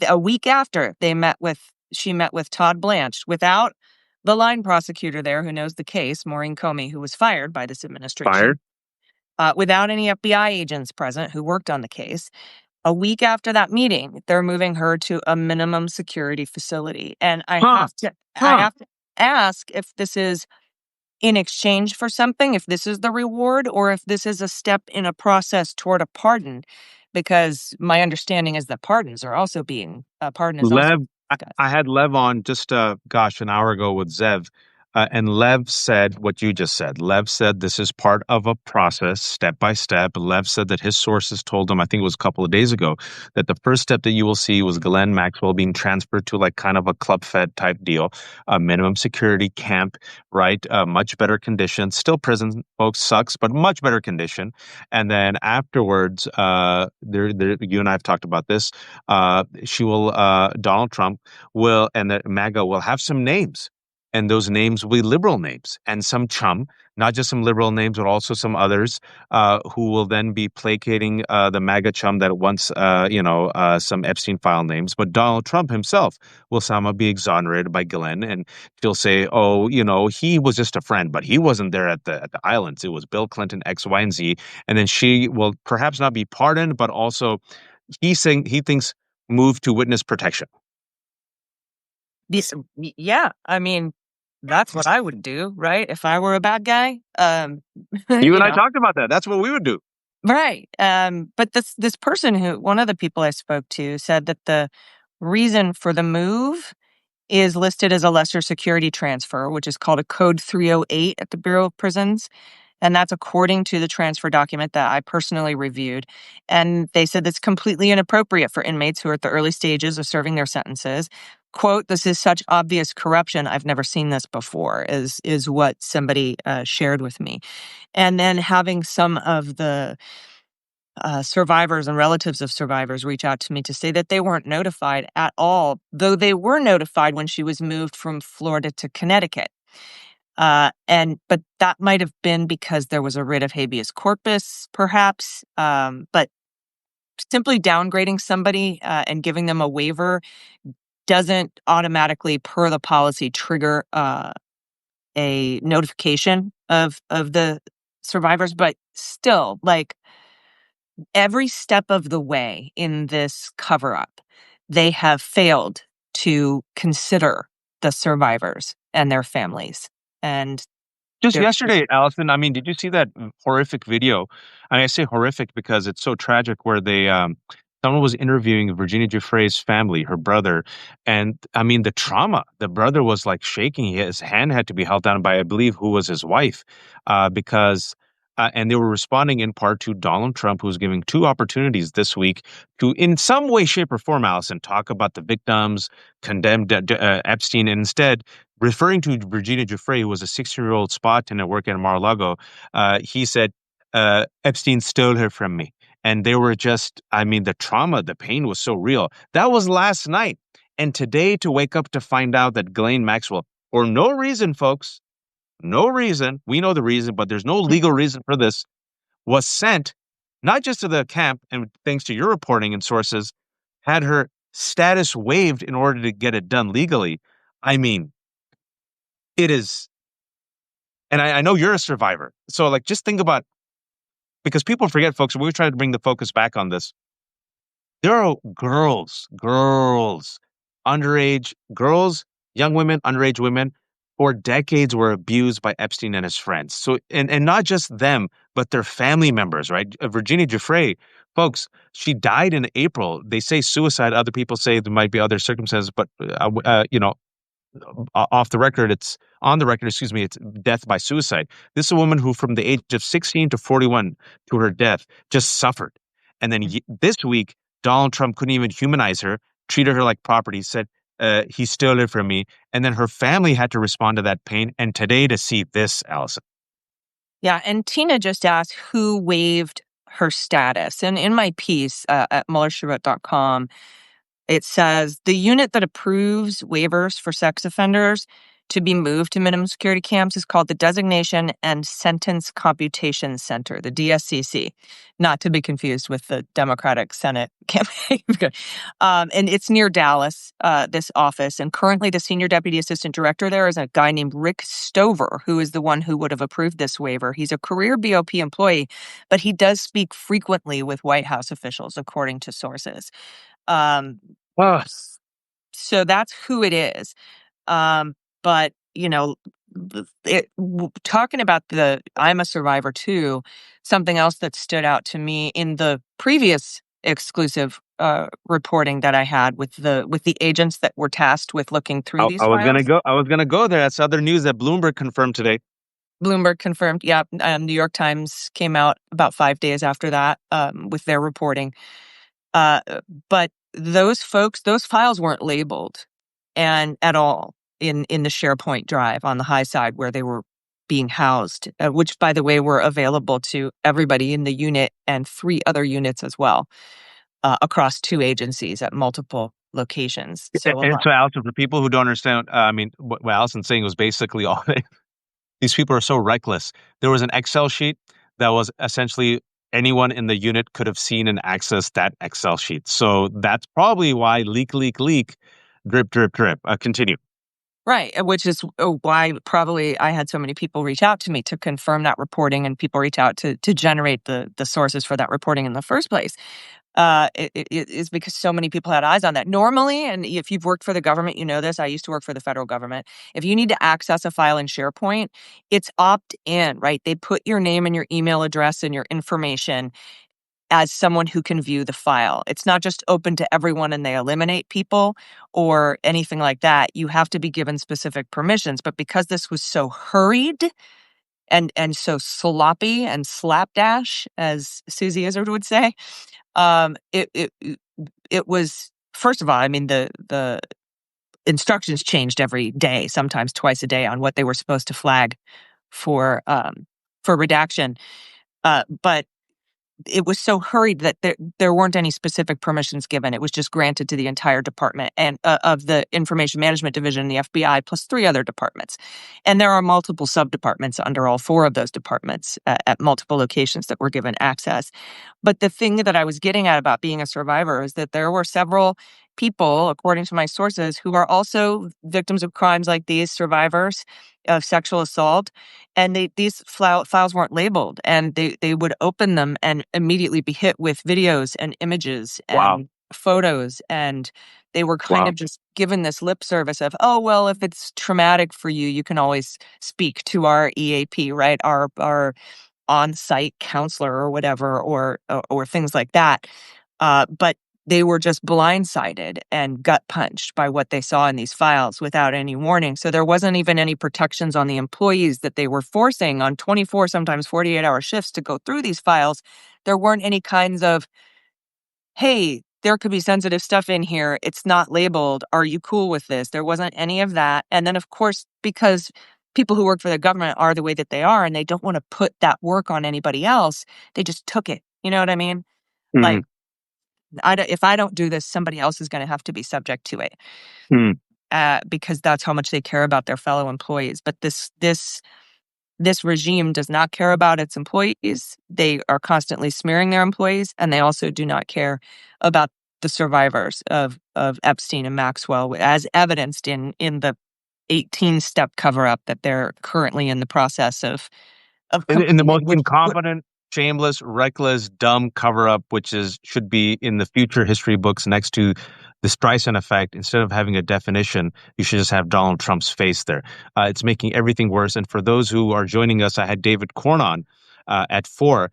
a week after she met with Todd Blanche without the line prosecutor there who knows the case, Maureen Comey, who was fired by this administration, without any FBI agents present who worked on the case. A week after that meeting, they're moving her to a minimum security facility. And I have to ask if this is in exchange for something, if this is the reward, or if this is a step in a process toward a pardon, because my understanding is that pardon is also being Lev, discussed. I had Lev on just an hour ago with Zev, and Lev said what you just said. Lev said this is part of a process, step by step. Lev said that his sources told him, I think it was a couple of days ago, that the first step that you will see was Ghislaine Maxwell being transferred to like kind of a Club Fed type deal, a minimum security camp, right? Much better condition. Still prison, folks, sucks, but much better condition. And then afterwards, you and I have talked about this. Donald Trump will, and the MAGA will have some names, and those names will be liberal names and some chum, not just some liberal names, but also some others who will then be placating the MAGA chum that wants, some Epstein file names. But Donald Trump himself will somehow be exonerated by Glenn, and she'll say, "Oh, he was just a friend, but he wasn't there at the islands. It was Bill Clinton, X, Y, and Z." And then she will perhaps not be pardoned, but also he thinks move to witness protection. Yeah, I mean, that's what I would do, right? If I were a bad guy. You and I talked about that. That's what we would do. Right. But this person one of the people I spoke to said that the reason for the move is listed as a lesser security transfer, which is called a Code 308 at the Bureau of Prisons. And that's according to the transfer document that I personally reviewed. And they said that's completely inappropriate for inmates who are at the early stages of serving their sentences. Quote, "This is such obvious corruption. I've never seen this before," is what somebody shared with me. And then having some of the survivors and relatives of survivors reach out to me to say that they weren't notified at all, though they were notified when she was moved from Florida to Connecticut. But that might have been because there was a writ of habeas corpus, perhaps. But simply downgrading somebody and giving them a waiver doesn't automatically, per the policy, trigger a notification of the survivors. But still, like every step of the way in this cover-up, they have failed to consider the survivors and their families. And just yesterday, Allison, I mean, did you see that horrific video? And I say horrific because it's so tragic where someone was interviewing Virginia Giuffre's family, her brother. And I mean, the trauma, the brother was like shaking. His hand had to be held down by, I believe, who was his wife, and they were responding in part to Donald Trump, who's giving two opportunities this week to, in some way, shape, or form, Allison, talk about the victims, condemn Epstein, and instead, referring to Virginia Giuffre, who was a 16-year-old spa attendant working at Mar-a-Lago, he said, Epstein stole her from me. And they were just, I mean, the trauma, the pain was so real. That was last night. And today to wake up to find out that Ghislaine Maxwell, for no reason, folks, no reason, we know the reason, but there's no legal reason for this, was sent not just to the camp, and thanks to your reporting and sources, had her status waived in order to get it done legally. I mean, it is, and I know you're a survivor. So like, just think about, because people forget, folks, we're trying to bring the focus back on this. There are underage girls, young women, underage women, for decades were abused by Epstein and his friends. So, and not just them, but their family members, right? Virginia Giuffre, folks, she died in April. They say suicide. Other people say there might be other circumstances, but, off the record, it's on the record, excuse me, it's death by suicide. This is a woman who from the age of 16 to 41 to her death just suffered. And then this week, Donald Trump couldn't even humanize her treated her like property, said, he stole it from me. And then her family had to respond to that pain. And today to see this, Allison. Yeah, and Tina just asked who waived her status. And in my piece at MullerShewrote.com, it says the unit that approves waivers for sex offenders to be moved to minimum security camps is called the Designation and Sentence Computation Center, the DSCC, not to be confused with the Democratic Senate campaign. And it's near Dallas, this office. And currently the senior deputy assistant director there is a guy named Rick Stover, who is the one who would have approved this waiver. He's a career BOP employee, but he does speak frequently with White House officials, according to sources. Oh, So that's who it is. But, talking about the I'm a survivor too, something else that stood out to me in the previous exclusive reporting that I had with the agents that were tasked with looking through these I was files. gonna go there. That's other news that Bloomberg confirmed today. Bloomberg confirmed, yeah. New York Times came out about 5 days after that with their reporting. But those files weren't labeled and at all in the SharePoint drive on the high side where they were being housed, which, by the way, were available to everybody in the unit and 3 other units as well, across 2 agencies at multiple locations. So And so, Allison, for people who don't understand, what Allison's saying was basically all these people are so reckless. There was an Excel sheet that was essentially anyone in the unit could have seen and accessed that Excel sheet. So that's probably why leak, drip, drip, drip. Continue. Right, which is why probably I had so many people reach out to me to confirm that reporting, and people reach out to generate the sources for that reporting in the first place. It is because so many people had eyes on that. Normally, and if you've worked for the government, you know this. I used to work for the federal government. If you need to access a file in SharePoint, it's opt-in, right? They put your name and your email address and your information as someone who can view the file. It's not just open to everyone and they eliminate people or anything like that. You have to be given specific permissions. But because this was so hurried and so sloppy and slapdash, as Susie Izzard would say, it was, first of all, I mean, the instructions changed every day, sometimes twice a day, on what they were supposed to flag for redaction. But it was so hurried that there weren't any specific permissions given. It was just granted to the entire department and of the Information Management Division, the FBI, plus 3 other departments. And there are multiple sub-departments under all 4 of those departments at multiple locations that were given access. But the thing that I was getting at about being a survivor is that there were several people, according to my sources, who are also victims of crimes like these, survivors of sexual assault, and these files weren't labeled, and they would open them and immediately be hit with videos and images and photos, and they were kind of just given this lip service of, oh, well, if it's traumatic for you, you can always speak to our EAP, right? Our on-site counselor or whatever, or things like that. But they were just blindsided and gut punched by what they saw in these files without any warning. So there wasn't even any protections on the employees that they were forcing on 24, sometimes 48-hour shifts to go through these files. There weren't any kinds of, hey, there could be sensitive stuff in here. It's not labeled. Are you cool with this? There wasn't any of that. And then, of course, because people who work for the government are the way that they are and they don't want to put that work on anybody else, they just took it. You know what I mean? Mm-hmm. Like, if I don't do this, somebody else is going to have to be subject to it, because that's how much they care about their fellow employees. But this regime does not care about its employees. They are constantly smearing their employees, and they also do not care about the survivors of Epstein and Maxwell, as evidenced in the 18-step cover-up that they're currently in the process of in the most incompetent, shameless, reckless, dumb cover-up, which should be in the future history books next to the Streisand effect. Instead of having a definition, you should just have Donald Trump's face there. It's making everything worse. And for those who are joining us, I had David Corn on at 4,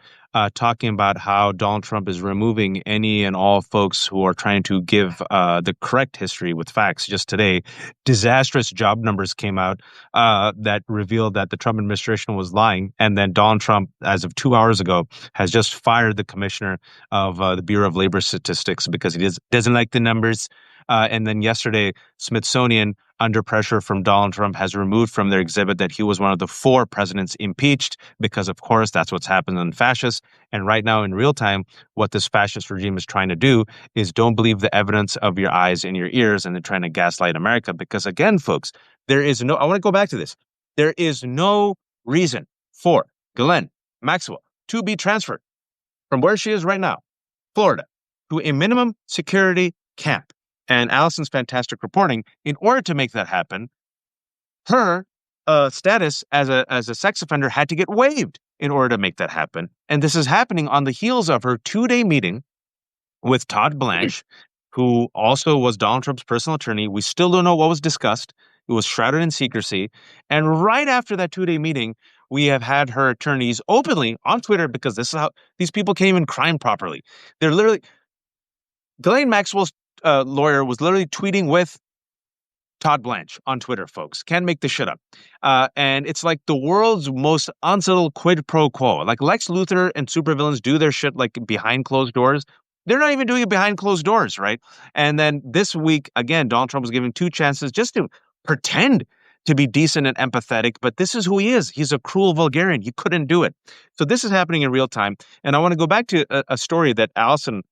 talking about how Donald Trump is removing any and all folks who are trying to give the correct history with facts. Just today, disastrous job numbers came out that revealed that the Trump administration was lying. And then Donald Trump, as of 2 hours ago, has just fired the commissioner of the Bureau of Labor Statistics because he doesn't like the numbers. And then yesterday, Smithsonian, under pressure from Donald Trump, has removed from their exhibit that he was one of the 4 presidents impeached because, of course, that's what's happened in fascists. And right now, in real time, what this fascist regime is trying to do is don't believe the evidence of your eyes and your ears, and they're trying to gaslight America. Because again, folks, I want to go back to this. There is no reason for Ghislaine Maxwell to be transferred from where she is right now, Florida, to a minimum security camp. And Allison's fantastic reporting, in order to make that happen, her status as a sex offender had to get waived in order to make that happen. And this is happening on the heels of her 2-day meeting with Todd Blanche, who also was Donald Trump's personal attorney. We still don't know what was discussed. It was shrouded in secrecy. And right after that 2-day meeting, we have had her attorneys openly on Twitter, because this is how these people can't even crime properly. They're literally, Ghislaine Maxwell's lawyer was literally tweeting with Todd Blanche on Twitter, folks. Can't make this shit up. And it's like the world's most unsubtle quid pro quo. Like Lex Luthor and supervillains do their shit like behind closed doors. They're not even doing it behind closed doors, right? And then this week, again, Donald Trump was given 2 chances just to pretend to be decent and empathetic, but this is who he is. He's a cruel vulgarian. He couldn't do it. So this is happening in real time. And I want to go back to a story that Allison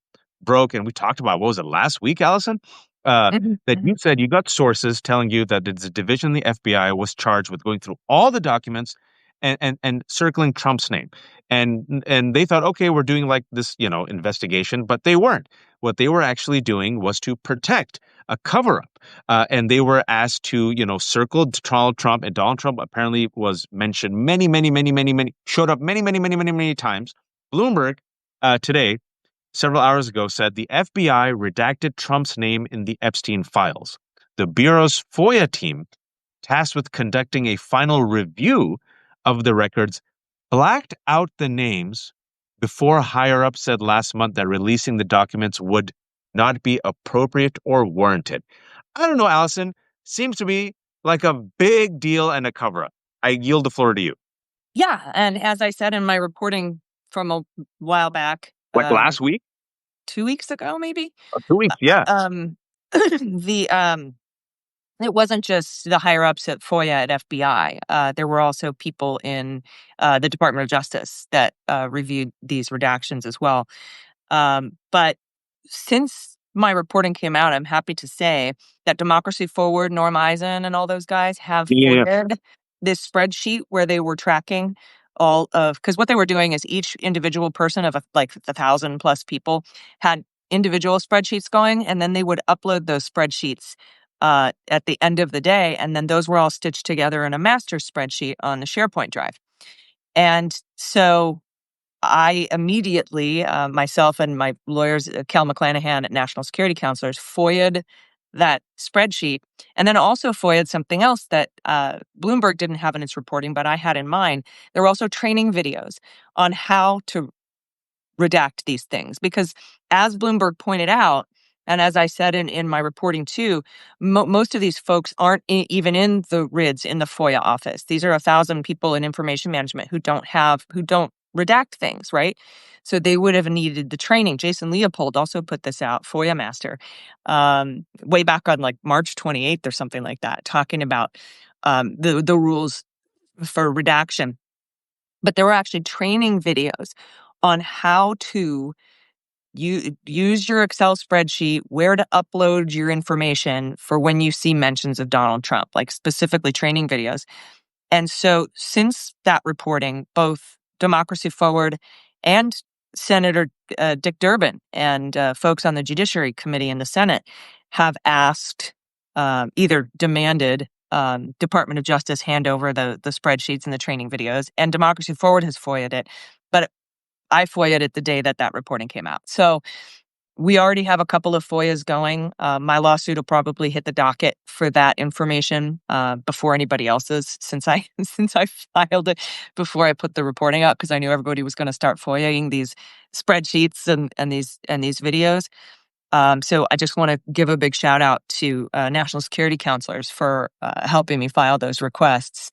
broke, and we talked about, what was it, last week, Allison? That you said you got sources telling you that the division of the FBI was charged with going through all the documents and circling Trump's name. And they thought, okay, we're doing like this, investigation, but they weren't. What they were actually doing was to protect a cover-up. And they were asked to, circle Donald Trump, and Donald Trump apparently was mentioned many, showed up many times. Bloomberg today, several hours ago, said the FBI redacted Trump's name in the Epstein files. The Bureau's FOIA team, tasked with conducting a final review of the records, blacked out the names before higher-ups said last month that releasing the documents would not be appropriate or warranted. I don't know, Allison. Seems to be like a big deal and a cover-up. I yield the floor to you. Yeah, and as I said in my reporting from a while back, Like last week? 2 weeks ago, maybe? 2 weeks, yeah. It wasn't just the higher ups at FOIA at FBI. There were also people in the Department of Justice that reviewed these redactions as well. But since my reporting came out, I'm happy to say that Democracy Forward, Norm Eisen, and all those guys have forwarded this spreadsheet where they were tracking all of, because what they were doing is each individual person of like 1,000 plus people had individual spreadsheets going, and then they would upload those spreadsheets at the end of the day, and then those were all stitched together in a master spreadsheet on the SharePoint drive. And so I immediately, myself and my lawyers, Cal McClanahan at National Security Counselors, FOIA'd that spreadsheet, and then also FOIA'd something else that Bloomberg didn't have in its reporting, but I had in mind. There were also training videos on how to redact these things, because as Bloomberg pointed out, and as I said in my reporting too, most of these folks aren't even in the RIDS in the FOIA office. These are 1,000 people in information management who don't redact things, right? So they would have needed the training. Jason Leopold also put this out, FOIA Master, way back on like March 28th or something like that, talking about the rules for redaction. But there were actually training videos on how to use your Excel spreadsheet, where to upload your information for when you see mentions of Donald Trump, like specifically training videos. And so since that reporting, both Democracy Forward and Senator Dick Durbin and folks on the Judiciary Committee in the Senate have asked, either demanded, Department of Justice hand over the spreadsheets and the training videos, and Democracy Forward has FOIA'd it. But I FOIA'd it the day that reporting came out. So we already have a couple of FOIAs going. My lawsuit will probably hit the docket for that information before anybody else's, since I filed it before I put the reporting up, because I knew everybody was going to start FOIAing these spreadsheets and these videos. So I just want to give a big shout out to national security counselors for helping me file those requests.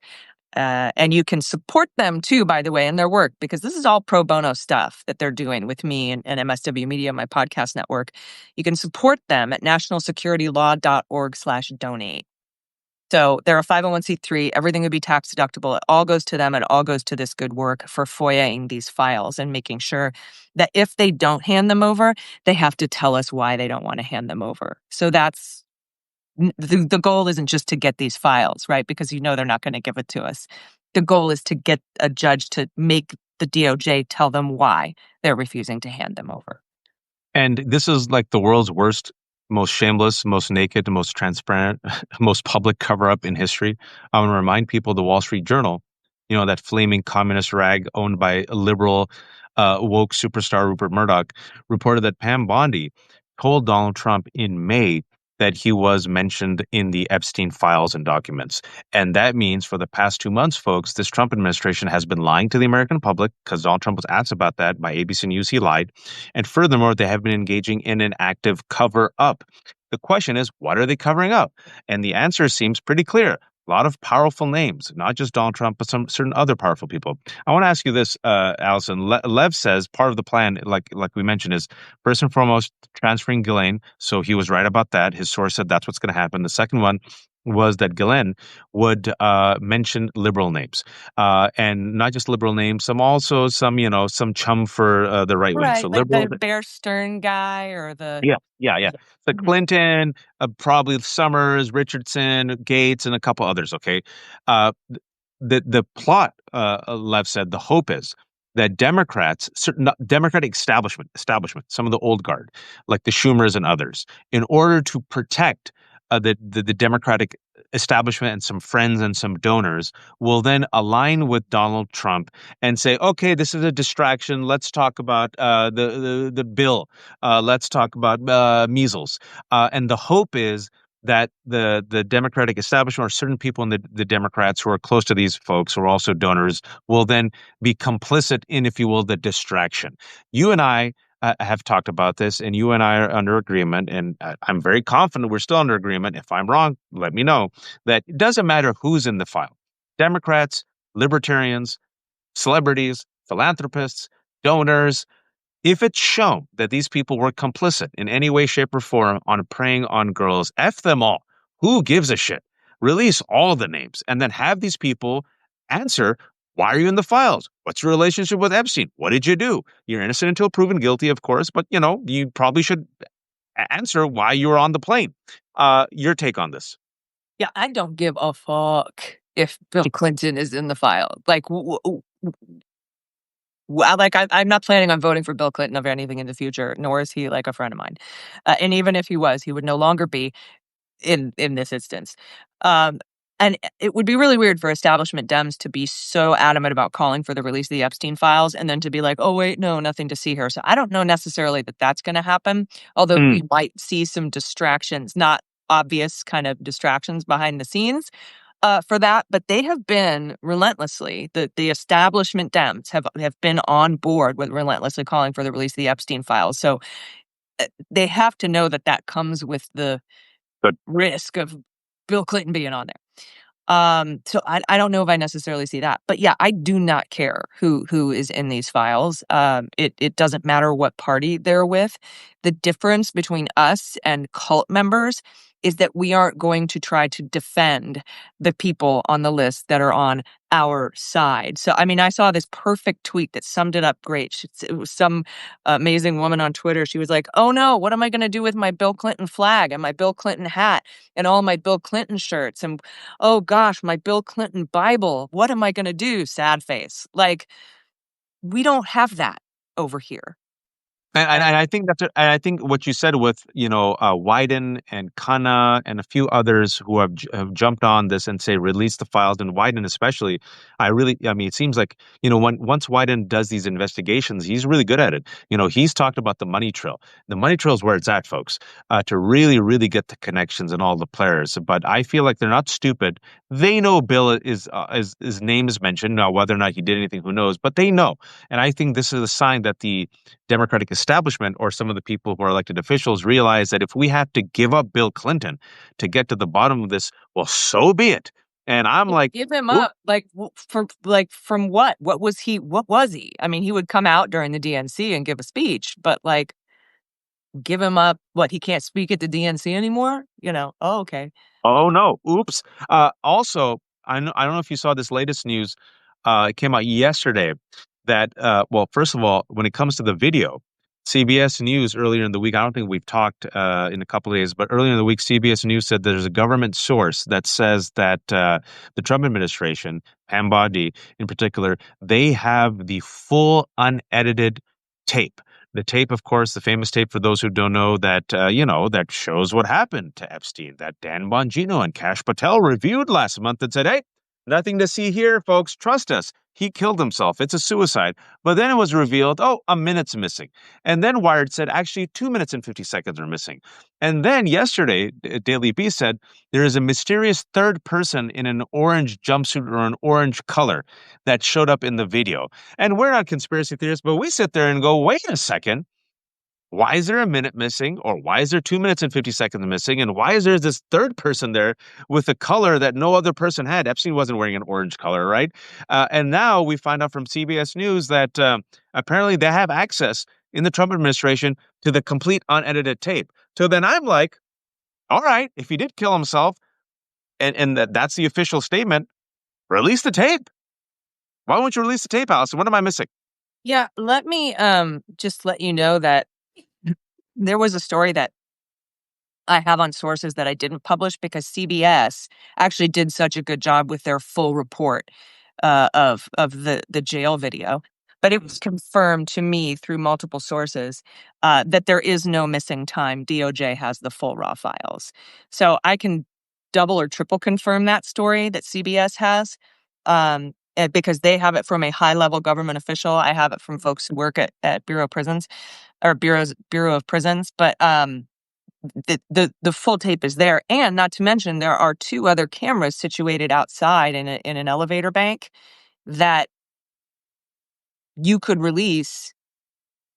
And you can support them too, by the way, in their work, because this is all pro bono stuff that they're doing with me and MSW Media, my podcast network. You can support them at nationalsecuritylaw.org/donate. So they're a 501c3. Everything would be tax deductible. It all goes to them. It all goes to this good work for FOIAing these files and making sure that if they don't hand them over, they have to tell us why they don't want to hand them over. So that's the goal isn't just to get these files, right? Because they're not going to give it to us. The goal is to get a judge to make the DOJ tell them why they're refusing to hand them over. And this is like the world's worst, most shameless, most naked, most transparent, most public cover-up in history. I want to remind people the Wall Street Journal, that flaming communist rag owned by a liberal, woke superstar Rupert Murdoch, reported that Pam Bondi told Donald Trump in May that he was mentioned in the Epstein files and documents. And that means for the past 2 months, folks, this Trump administration has been lying to the American public, because Donald Trump was asked about that by ABC News. He lied. And furthermore, they have been engaging in an active cover-up. The question is, what are they covering up? And the answer seems pretty clear. A lot of powerful names, not just Donald Trump, but some certain other powerful people. I want to ask you this, Allison. Lev says part of the plan, like we mentioned, is first and foremost transferring Ghislaine. So he was right about that. His source said that's what's going to happen. The second one was that Ghislaine would mention liberal names, and not just liberal names, some chum for the right wing. Right, So like liberal. the Bear Stern guy or the... Yeah. The Clinton, probably Summers, Richardson, Gates, and a couple others. Okay, the plot, Lev said, the hope is that Democrats, certain Democratic establishment, some of the old guard, like the Schumers and others, in order to protect the Democratic establishment and some friends and some donors, will then align with Donald Trump and say, okay, this is a distraction. Let's talk about the bill. Let's talk about measles. And the hope is that the Democratic establishment, or certain people in the Democrats who are close to these folks, who are also donors, will then be complicit in, if you will, the distraction. You and I have talked about this, and you and I are under agreement, and I'm very confident we're still under agreement. If I'm wrong, let me know. That it doesn't matter who's in the file. Democrats, libertarians, celebrities, philanthropists, donors. If it's shown that these people were complicit in any way, shape, or form on preying on girls, F them all. Who gives a shit? Release all the names and then have these people answer, why are you in the files? What's your relationship with Epstein? What did you do? You're innocent until proven guilty, of course, but you probably should answer why you were on the plane. Your take on this? Yeah, I don't give a fuck if Bill Clinton is in the file. I'm not planning on voting for Bill Clinton of anything in the future, nor is he like a friend of mine. And even if he was, he would no longer be in this instance. And it would be really weird for establishment Dems to be so adamant about calling for the release of the Epstein files and then to be like, oh, wait, no, nothing to see here. So I don't know necessarily that that's going to happen, although we might see some distractions, not obvious kind of distractions behind the scenes for that. But they have been relentlessly, the establishment Dems have been on board with relentlessly calling for the release of the Epstein files. So they have to know that comes with the risk of Bill Clinton being on there. So I don't know if I necessarily see that, but yeah, I do not care who is in these files. It doesn't matter what party they're with. The difference between us and cult members is that we aren't going to try to defend the people on the list that are on our side. So, I mean, I saw this perfect tweet that summed it up great. It was some amazing woman on Twitter. She was like, oh no, what am I going to do with my Bill Clinton flag and my Bill Clinton hat and all my Bill Clinton shirts? And oh gosh, my Bill Clinton Bible. What am I going to do? Sad face. Like, we don't have that over here. And I think I think what you said with Wyden and Khanna and a few others who have jumped on this and say release the files, and Wyden especially, I mean, it seems like once Wyden does these investigations, he's really good at it. He's talked about the money trail. The money trail is where it's at, folks, to really get the connections and all the players. But I feel like they're not stupid. They know Bill is his name is mentioned. Now whether or not he did anything, who knows? But they know, and I think this is a sign that the Democratic establishment or some of the people who are elected officials realize that if we have to give up Bill Clinton to get to the bottom of this, well, so be it. And I'm like, give him whoop. up, from what? What was he? I mean, he would come out during the DNC and give a speech, but give him up. What? He can't speak at the DNC anymore? Oh, okay. Oh no! Oops. Also, I don't know if you saw this latest news. It came out yesterday that well, first of all, when it comes to the video, CBS News earlier in the week. I don't think we've talked in a couple of days, but earlier in the week, CBS News said there's a government source that says that the Trump administration, Pam Bondi in particular, they have the full unedited tape. The tape, of course, the famous tape for those who don't know that, that shows what happened to Epstein, that Dan Bongino and Kash Patel reviewed last month and said, hey, nothing to see here, folks. Trust us. He killed himself. It's a suicide. But then it was revealed, oh, a minute's missing. And then Wired said, actually, 2 minutes and 50 seconds are missing. And then yesterday, Daily Beast said, there is a mysterious third person in an orange jumpsuit or an orange color that showed up in the video. And we're not conspiracy theorists, but we sit there and go, wait a second. Why is there a minute missing? Or why is there 2 minutes and 50 seconds missing? And why is there this third person there with a color that no other person had? Epstein wasn't wearing an orange color, right? And now we find out from CBS News that apparently they have access in the Trump administration to the complete unedited tape. So then I'm like, all right, if he did kill himself and that's the official statement, release the tape. Why won't you release the tape, Allison? What am I missing? Yeah, let me just let you know that there was a story that I have on sources that I didn't publish because CBS actually did such a good job with their full report of the jail video. But it was confirmed to me through multiple sources that there is no missing time. DOJ has the full raw files. So I can double or triple confirm that story that CBS has because they have it from a high-level government official. I have it from folks who work at Bureau of Prisons or Bureau of Prisons. But the full tape is there, and not to mention there are 2 other cameras situated outside in an elevator bank that you could release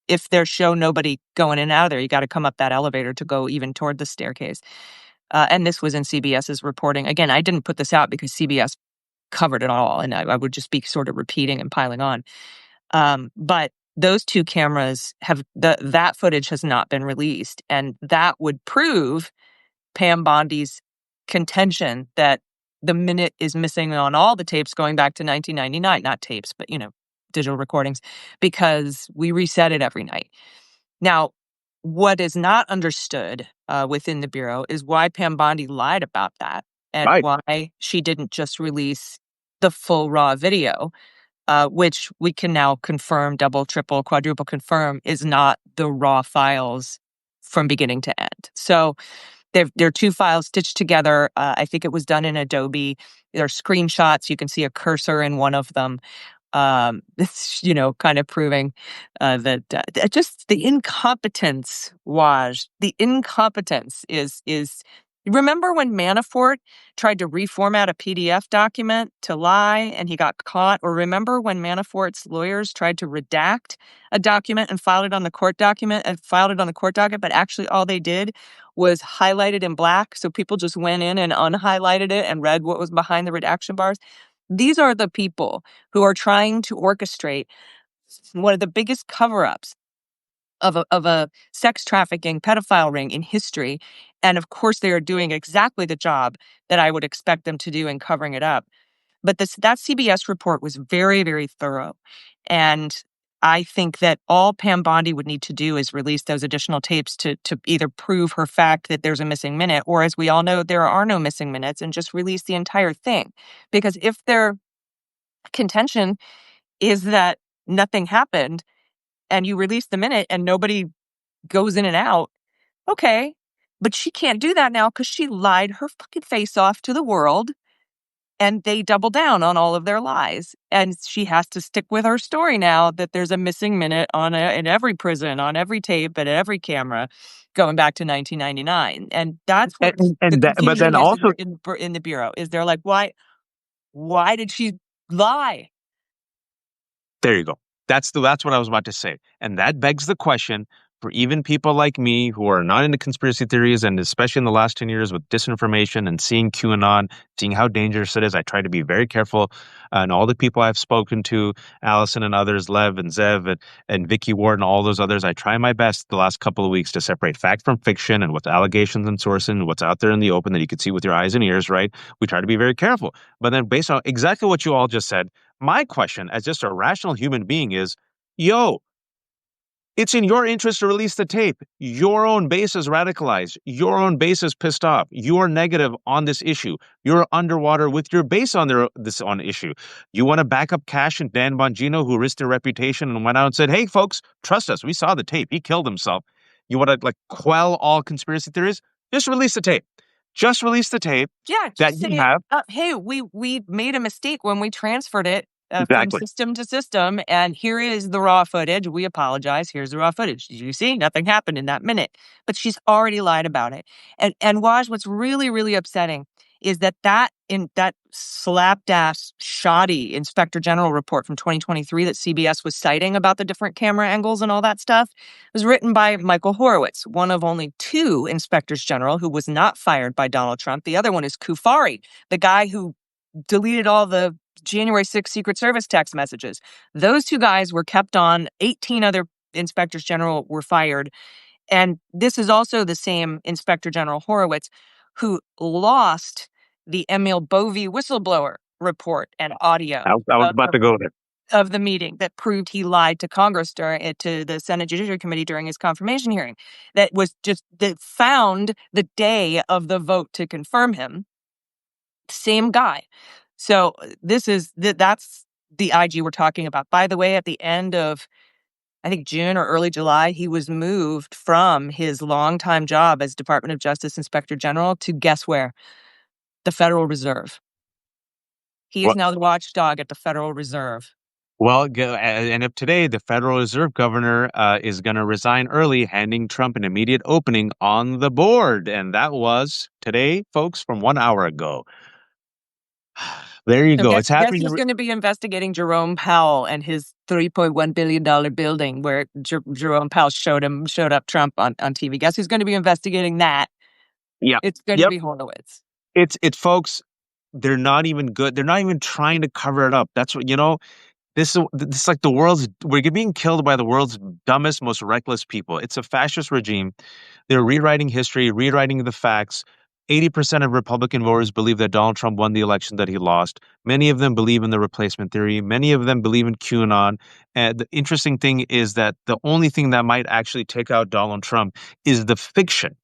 if there's nobody going in and out of there. You got to come up that elevator to go even toward the staircase. And this was in CBS's reporting. Again, I didn't put this out because CBS covered it all, and I would just be sort of repeating and piling on. But those 2 cameras that footage has not been released, and that would prove Pam Bondi's contention that the minute is missing on all the tapes going back to 1999, not tapes, but digital recordings, because we reset it every night. Now, what is not understood within the Bureau is why Pam Bondi lied about that and Right. why she didn't just release the full raw video. Which we can now confirm, double, triple, quadruple confirm, is not the raw files from beginning to end. So there are 2 files stitched together. I think it was done in Adobe. There are screenshots. You can see a cursor in one of them. It's, kind of proving that just the incompetence, Waj, the incompetence is. Remember when Manafort tried to reformat a PDF document to lie and he got caught? Or remember when Manafort's lawyers tried to redact a document and filed it on the court document but actually all they did was highlight it in black. So people just went in and unhighlighted it and read what was behind the redaction bars. These are the people who are trying to orchestrate one of the biggest cover-ups of a sex trafficking pedophile ring in history. And of course, they are doing exactly the job that I would expect them to do in covering it up. But that CBS report was very, very thorough. And I think that all Pam Bondi would need to do is release those additional tapes to either prove her fact that there's a missing minute, or as we all know, there are no missing minutes, and just release the entire thing. Because if their contention is that nothing happened and you release the minute and nobody goes in and out, okay. But she can't do that now because she lied her fucking face off to the world. And they double down on all of their lies. And she has to stick with her story now that there's a missing minute in every prison, on every tape, and every camera going back to 1999. And that's what the But then confusion is also, in the Bureau. Is they're like, why did she lie? there you go. That's what I was about to say. And that begs the question for even people like me who are not into conspiracy theories, and especially in the last 10 years with disinformation and seeing QAnon, seeing how dangerous it is, I try to be very careful. And all the people I've spoken to, Allison and others, Lev and Zev and Vicky Ward and all those others, I try my best the last couple of weeks to separate fact from fiction and what's allegations and source and what's out there in the open that you can see with your eyes and ears, right? We try to be very careful. But then based on exactly what you all just said, my question as just a rational human being is, yo, it's in your interest to release the tape. Your own base is radicalized. Your own base is pissed off. You're negative on this issue. You're underwater with your base on this issue. You want to back up Cash and Dan Bongino, who risked their reputation and went out and said, "Hey, folks, trust us. We saw the tape. He killed himself." You want to quell all conspiracy theories? Just release the tape. Just release the tape Yeah, that just you say, have. hey, we made a mistake when we transferred it from Exactly. system to system, and here is the raw footage. We apologize. Here's the raw footage. Did you see? Nothing happened in that minute. But she's already lied about it. And Waj, what's really, really upsetting is that slapdash, shoddy Inspector General report from 2023 that CBS was citing about the different camera angles and all that stuff was written by Michael Horowitz, one of only two inspectors general who was not fired by Donald Trump. The other one is Kufari, the guy who deleted all the January 6th Secret Service text messages. Those two guys were kept on. 18 other inspectors general were fired. And this is also the same Inspector General Horowitz who lost the Emil Bovee whistleblower report and audio I was about to go there. of the meeting that proved he lied to Congress to the Senate Judiciary Committee during his confirmation hearing. That found the day of the vote to confirm him. Same guy. So that's the IG we're talking about. By the way, at the end of, I think, June or early July, he was moved from his longtime job as Department of Justice Inspector General to, guess where? The Federal Reserve. He is now the watchdog at the Federal Reserve. Well, and if today the Federal Reserve Governor is going to resign early, handing Trump an immediate opening on the board. And that was today, folks, from 1 hour ago. There you go. It's happening. He's going to be investigating Jerome Powell and his $3.1 billion building where Jerome Powell showed up Trump on TV. Guess who's going to be investigating that? Yeah. It's going to be Horowitz. It's folks, they're not even good. They're not even trying to cover it up. That's what, this is like we're being killed by the world's dumbest, most reckless people. It's a fascist regime. They're rewriting history, rewriting the facts. 80% of Republican voters believe that Donald Trump won the election that he lost. Many of them believe in the replacement theory. Many of them believe in QAnon. And the interesting thing is that the only thing that might actually take out Donald Trump is the fiction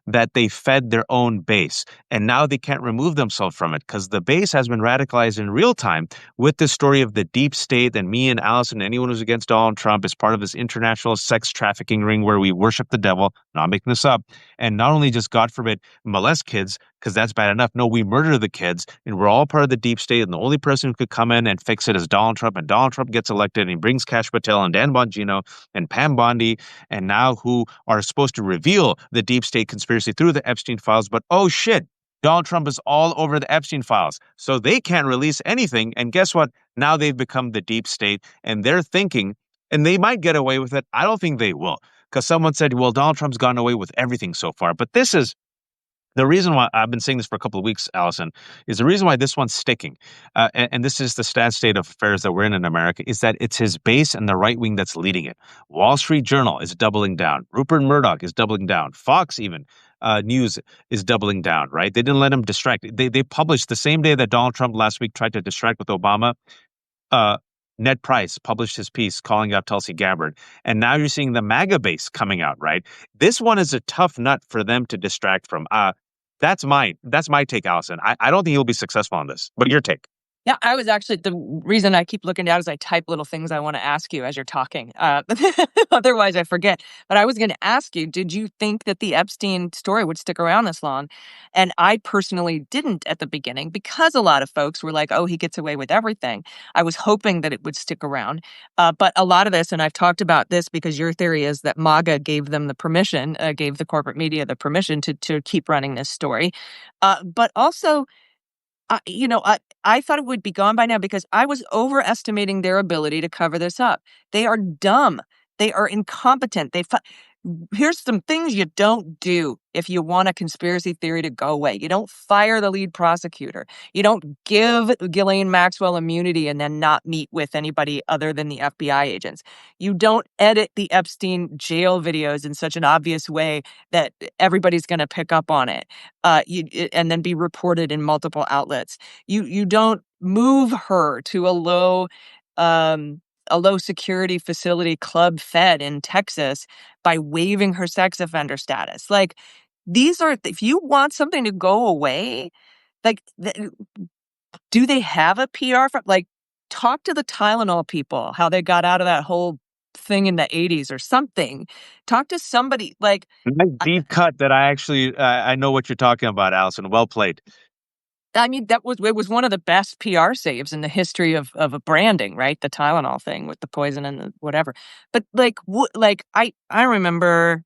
that they fed their own base. And now they can't remove themselves from it because the base has been radicalized in real time with the story of the deep state and me and Allison, anyone who's against Donald Trump is part of this international sex trafficking ring where we worship the devil, not making this up, and not only just, God forbid, molest kids, because that's bad enough. No, we murder the kids, and we're all part of the deep state, and the only person who could come in and fix it is Donald Trump, and Donald Trump gets elected, and he brings Kash Patel and Dan Bongino and Pam Bondi, and now who are supposed to reveal the deep state conspiracy through the Epstein files, but oh shit, Donald Trump is all over the Epstein files, so they can't release anything, and guess what? Now they've become the deep state, and they're thinking, and they might get away with it. I don't think they will, because someone said, well, Donald Trump's gotten away with everything so far, but this is the reason why I've been saying this for a couple of weeks, Allison, is the reason why this one's sticking, and this is the sad state of affairs that we're in America, is that it's his base and the right wing that's leading it. Wall Street Journal is doubling down. Rupert Murdoch is doubling down. Fox even News is doubling down, right? They didn't let him distract. They published the same day that Donald Trump last week tried to distract with Obama. Ned Price published his piece calling out Tulsi Gabbard. And now you're seeing the MAGA base coming out, right? This one is a tough nut for them to distract from. That's my take, Allison. I don't think he'll be successful on this, but your take. Yeah, I was actually, the reason I keep looking down is I type little things I want to ask you as you're talking. Otherwise, I forget. But I was going to ask you, did you think that the Epstein story would stick around this long? And I personally didn't at the beginning because a lot of folks were like, oh, he gets away with everything. I was hoping that it would stick around. But a lot of this, and I've talked about this because your theory is that MAGA gave them the permission, gave the corporate media the permission to keep running this story. But also, I thought it would be gone by now because I was overestimating their ability to cover this up. They are dumb. They are incompetent. Here's some things you don't do if you want a conspiracy theory to go away. You don't fire the lead prosecutor. You don't give Ghislaine Maxwell immunity and then not meet with anybody other than the FBI agents. You don't edit the Epstein jail videos in such an obvious way that everybody's going to pick up on it, and then be reported in multiple outlets. You don't move her to a low security facility, Club Fed in Texas, by waiving her sex offender status. Like, these are, if you want something to go away, like, do they have a PR like, talk to the Tylenol people, how they got out of that whole thing in the 80s or something. Talk to somebody like Nice deep cut that I actually I know what you're talking about, Allison. Well played. I mean, it was one of the best PR saves in the history of a branding, right? The Tylenol thing with the poison and the whatever. But I remember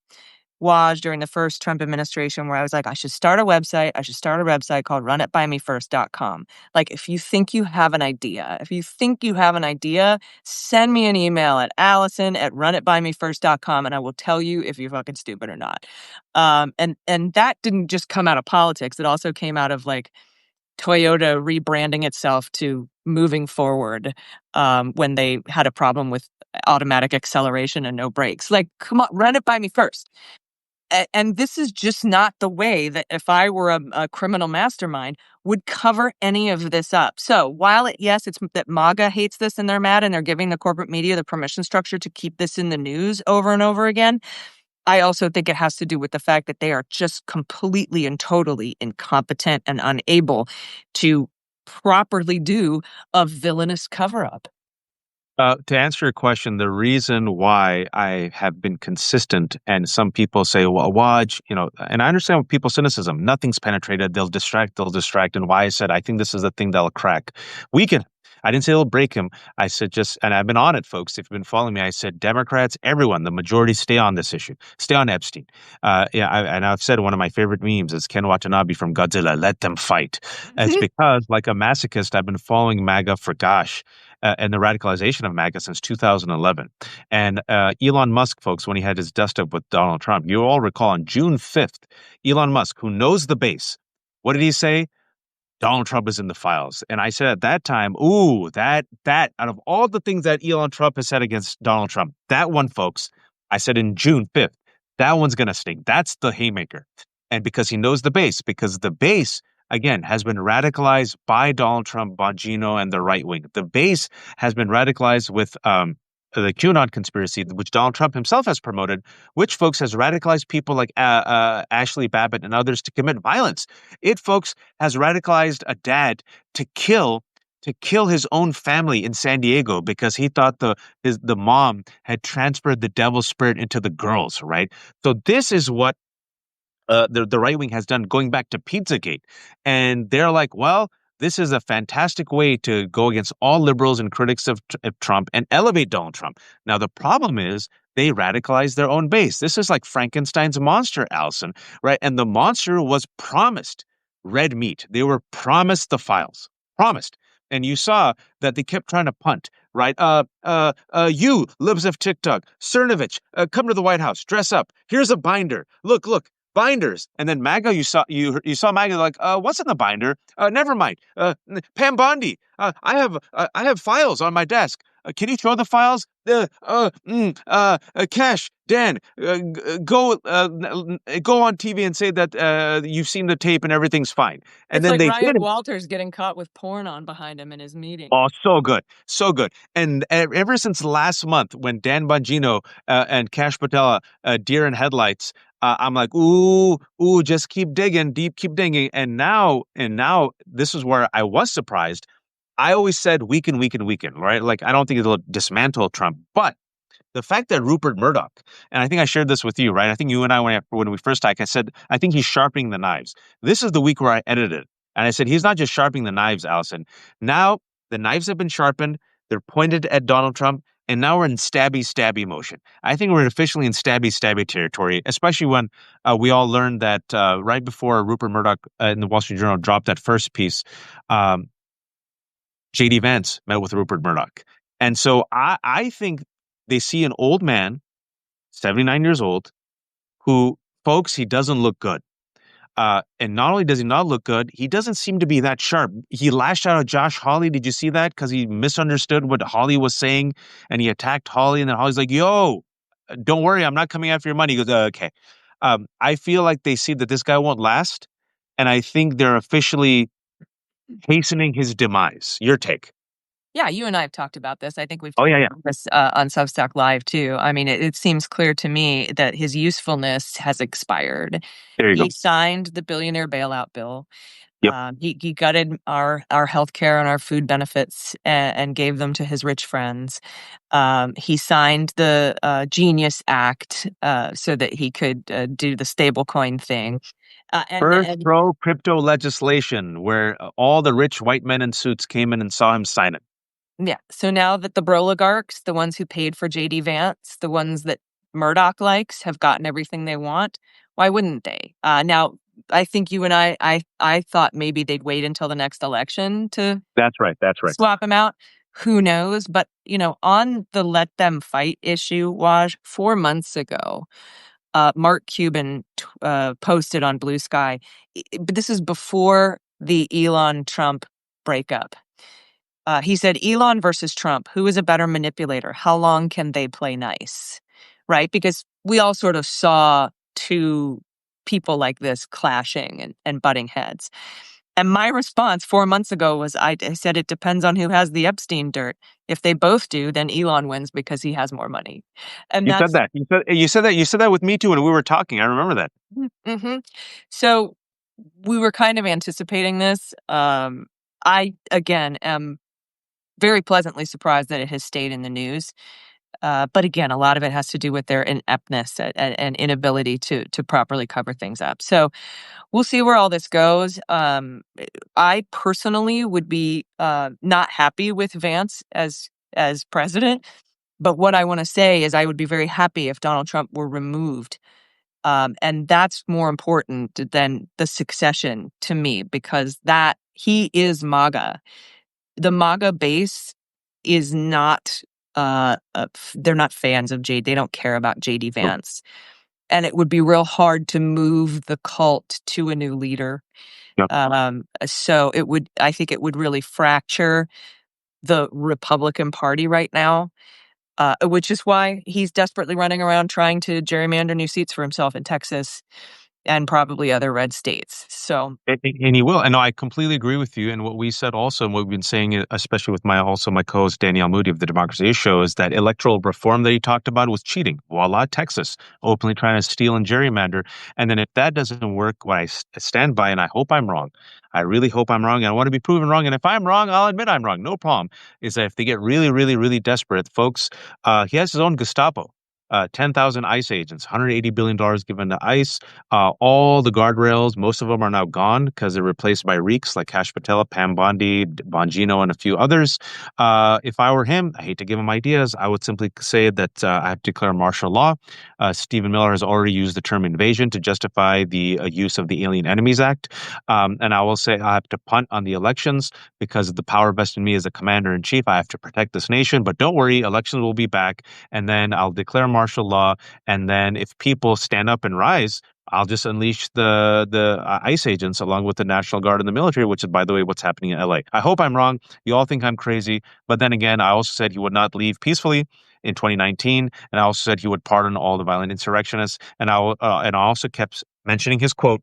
was during the first Trump administration where I was like, I should start a website. I should start a website called runitbymefirst.com. Like, if you think you have an idea, send me an email at allison@runitbymefirst.com and I will tell you if you're fucking stupid or not. And that didn't just come out of politics. It also came out of like Toyota rebranding itself to moving forward, when they had a problem with automatic acceleration and no brakes. Like, come on, run it by me first. And this is just not the way that if I were a criminal mastermind would cover any of this up. So while it's that MAGA hates this and they're mad and they're giving the corporate media the permission structure to keep this in the news over and over again, I also think it has to do with the fact that they are just completely and totally incompetent and unable to properly do a villainous cover-up. To answer your question, the reason why I have been consistent, and some people say, well, Waj, and I understand people's cynicism. Nothing's penetrated. They'll distract. And why I said, I think this is the thing that'll crack. Weaken. I didn't say it'll break him. I said and I've been on it, folks. If you've been following me, I said Democrats, everyone, the majority, stay on this issue. Stay on Epstein. And I've said one of my favorite memes is Ken Watanabe from Godzilla, let them fight. It's because, like a masochist, I've been following MAGA for, and the radicalization of MAGA since 2011. And Elon Musk, folks, when he had his dust-up with Donald Trump, you all recall on June 5th, Elon Musk, who knows the base, what did he say? Donald Trump is in the files. And I said at that time, that out of all the things that Elon Trump has said against Donald Trump, that one, folks, I said in June 5th, that one's going to sting. That's the haymaker. And because he knows the base, because the base, again, has been radicalized by Donald Trump, Bongino, and the right wing. The base has been radicalized with the QAnon conspiracy, which Donald Trump himself has promoted, which, folks, has radicalized people like Ashley Babbitt and others to commit violence. It, folks, has radicalized a dad to kill his own family in San Diego because he thought the mom had transferred the devil spirit into the girls, right? So this is what the right wing has done going back to Pizzagate. And they're like, well, this is a fantastic way to go against all liberals and critics of Trump and elevate Donald Trump. Now, the problem is they radicalize their own base. This is like Frankenstein's monster, Allison, right? And the monster was promised red meat. They were promised the files, promised. And you saw that they kept trying to punt, right? You, libs of TikTok, Cernovich, come to the White House, dress up. Here's a binder. Look, binders. And then MAGA, you saw MAGA like, what's in the binder? Never mind. Pam Bondi, I have files on my desk. Can you show the files? Cash, Dan, go on TV and say that you've seen the tape and everything's fine. And it's then like they Ryan Walters getting caught with porn on behind him in his meeting. Oh, so good. So good. And ever since last month when Dan Bongino and Kash Patella, deer in headlights, I'm like, just keep digging, keep digging. And now this is where I was surprised. I always said weaken, right? Like, I don't think it'll dismantle Trump, but the fact that Rupert Murdoch, and I think I shared this with you, right? I think you and I, when we first talked, I said, I think he's sharpening the knives. This is the week where I edited. And I said, he's not just sharpening the knives, Allison. Now the knives have been sharpened. They're pointed at Donald Trump. And now we're in stabby motion. I think we're officially in stabby territory, especially when we all learned that right before Rupert Murdoch in the Wall Street Journal dropped that first piece, J.D. Vance met with Rupert Murdoch. And so I think they see an old man, 79 years old, who, folks, he doesn't look good. And not only does he not look good, he doesn't seem to be that sharp. He lashed out at Josh Hawley. Did you see that? Because he misunderstood what Hawley was saying, and he attacked Hawley. And then Hawley's like, "Yo, don't worry, I'm not coming after your money." He goes, "Okay." I feel like they see that this guy won't last, and I think they're officially hastening his demise. Your take? Yeah, you and I have talked about this. I think we've Oh talked yeah, yeah. about this on Substack Live too. I mean, it seems clear to me that his usefulness has expired. There you go. He signed the billionaire bailout bill. Yep. He gutted our health care and our food benefits and gave them to his rich friends. He signed the Genius Act so that he could do the stablecoin thing. First And pro crypto legislation, where all the rich white men in suits came in and saw him sign it. yeah, so now that the Broligarchs, the ones who paid for JD Vance, the ones that Murdoch likes, have gotten everything they want, why wouldn't they? Now, I think you and I thought maybe they'd wait until the next election to That's right. That's right. swap him out. Who knows? But, on the let them fight issue, Waj, 4 months ago, Mark Cuban posted on Blue Sky, but this is before the Elon Trump breakup. He said, Elon versus Trump, who is a better manipulator? How long can they play nice? Right? Because we all sort of saw two people like this clashing and butting heads. And my response 4 months ago was I said, it depends on who has the Epstein dirt. If they both do, then Elon wins because he has more money. And You said that's that. You said that with me too when we were talking. I remember that. Mhm. So we were kind of anticipating this. I, again, am very pleasantly surprised that it has stayed in the news. But again, a lot of it has to do with their ineptness and inability to properly cover things up. So we'll see where all this goes. I personally would be not happy with Vance as president. But what I want to say is I would be very happy if Donald Trump were removed. And that's more important than the succession to me, because that he is MAGA. The MAGA base is not they're not fans of They don't care about JD No. Vance. And it would be real hard to move the cult to a new leader. Yep. So I think it would really fracture the Republican Party right now, which is why he's desperately running around trying to gerrymander new seats for himself in Texas and probably other red states. So And he will. And no, I completely agree with you. And what we said also, and what we've been saying, especially with my co-host Danielle Moody of the Democracy Show, is that electoral reform that he talked about was cheating. Voila, Texas, openly trying to steal and gerrymander. And then if that doesn't work, what I stand by, and I hope I'm wrong. I really hope I'm wrong, and I want to be proven wrong. And if I'm wrong, I'll admit I'm wrong. No problem. Is that if they get really, really, really desperate, folks, he has his own Gestapo. 10,000 ICE agents, $180 billion given to ICE. All the guardrails, most of them are now gone because they're replaced by reeks like Kash Patella, Pam Bondi, Bongino, and a few others. If I were him, I hate to give him ideas, I would simply say that I have to declare martial law. Stephen Miller has already used the term invasion to justify the use of the Alien Enemies Act. And I will say I have to punt on the elections because of the power vested in me as a commander in chief. I have to protect this nation. But don't worry, elections will be back. And then I'll declare martial law. And then if people stand up and rise, I'll just unleash the ICE agents along with the National Guard and the military, which is, by the way, what's happening in LA. I hope I'm wrong. You all think I'm crazy. But then again, I also said he would not leave peacefully in 2019. And I also said he would pardon all the violent insurrectionists. And I also kept mentioning his quote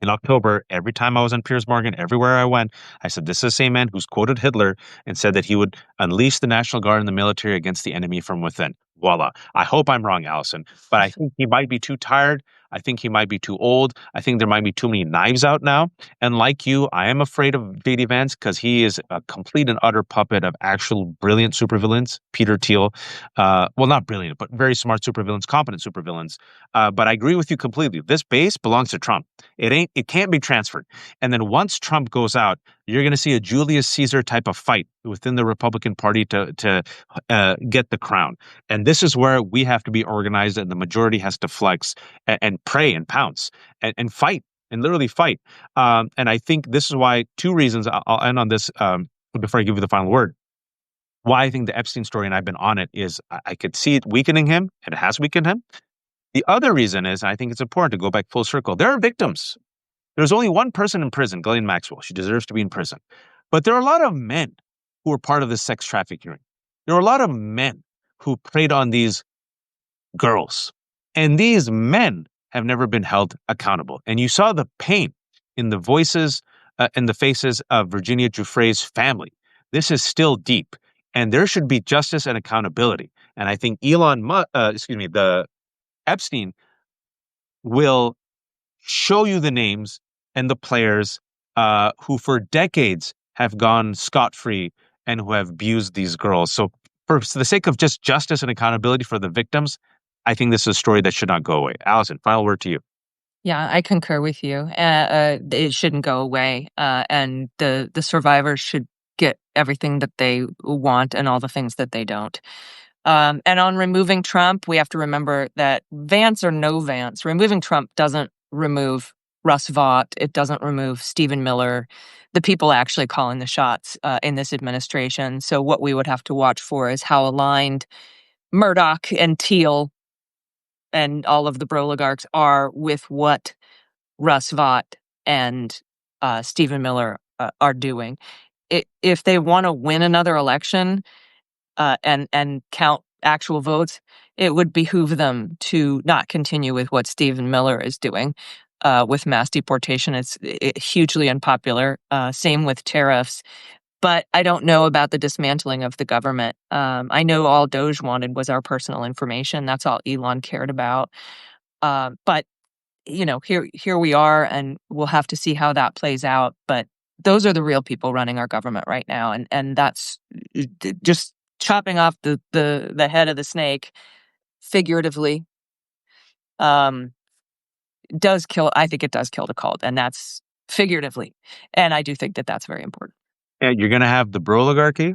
in October. Every time I was on Piers Morgan, everywhere I went, I said, this is the same man who's quoted Hitler and said that he would unleash the National Guard and the military against the enemy from within. Voila. I hope I'm wrong, Allison, but I think he might be too tired. I think he might be too old. I think there might be too many knives out now. And like you, I am afraid of J.D. Vance because he is a complete and utter puppet of actual brilliant supervillains. Peter Thiel, well, not brilliant, but very smart supervillains, competent supervillains. But I agree with you completely. This base belongs to Trump. It can't be transferred. And then once Trump goes out, you're going to see a Julius Caesar type of fight within the Republican Party to get the crown. And this is where we have to be organized, and the majority has to flex and pray and pounce and fight and literally fight. And I think this is why two reasons. I'll end on this before I give you the final word. why I think the Epstein story, and I've been on it, is I could see it weakening him, and it has weakened him. The other reason is, I think it's important to go back full circle. There are victims. There's only one person in prison, Ghislaine Maxwell. She deserves to be in prison. But there are a lot of men who were part of the sex trafficking ring. There are a lot of men who preyed on these girls. And these men have never been held accountable. And you saw the pain in the voices, in the faces of Virginia Giuffre's family. This is still deep. And there should be justice and accountability. And I think the Epstein will show you the names and the players who for decades have gone scot-free and who have abused these girls. So for the sake of just justice and accountability for the victims, I think this is a story that should not go away. Allison, final word to you. Yeah, I concur with you. It shouldn't go away, and the survivors should get everything that they want and all the things that they don't. And on removing Trump, we have to remember that Vance or no Vance, removing Trump doesn't remove Russ Vought. It doesn't remove Stephen Miller, the people actually calling the shots in this administration. So what we would have to watch for is how aligned Murdoch and Thiel and all of the broligarchs are with what Russ Vought and Stephen Miller are doing. If they want to win another election and count actual votes, it would behoove them to not continue with what Stephen Miller is doing with mass deportation. It's hugely unpopular. Same with tariffs. But I don't know about the dismantling of the government. I know all Doge wanted was our personal information. That's all Elon cared about. But here we are, and we'll have to see how that plays out. But those are the real people running our government right now, and that's just chopping off the head of the snake, figuratively, does kill. I think it does kill the cult, and that's figuratively. And I do think that that's very important. And you're going to have the broligarchy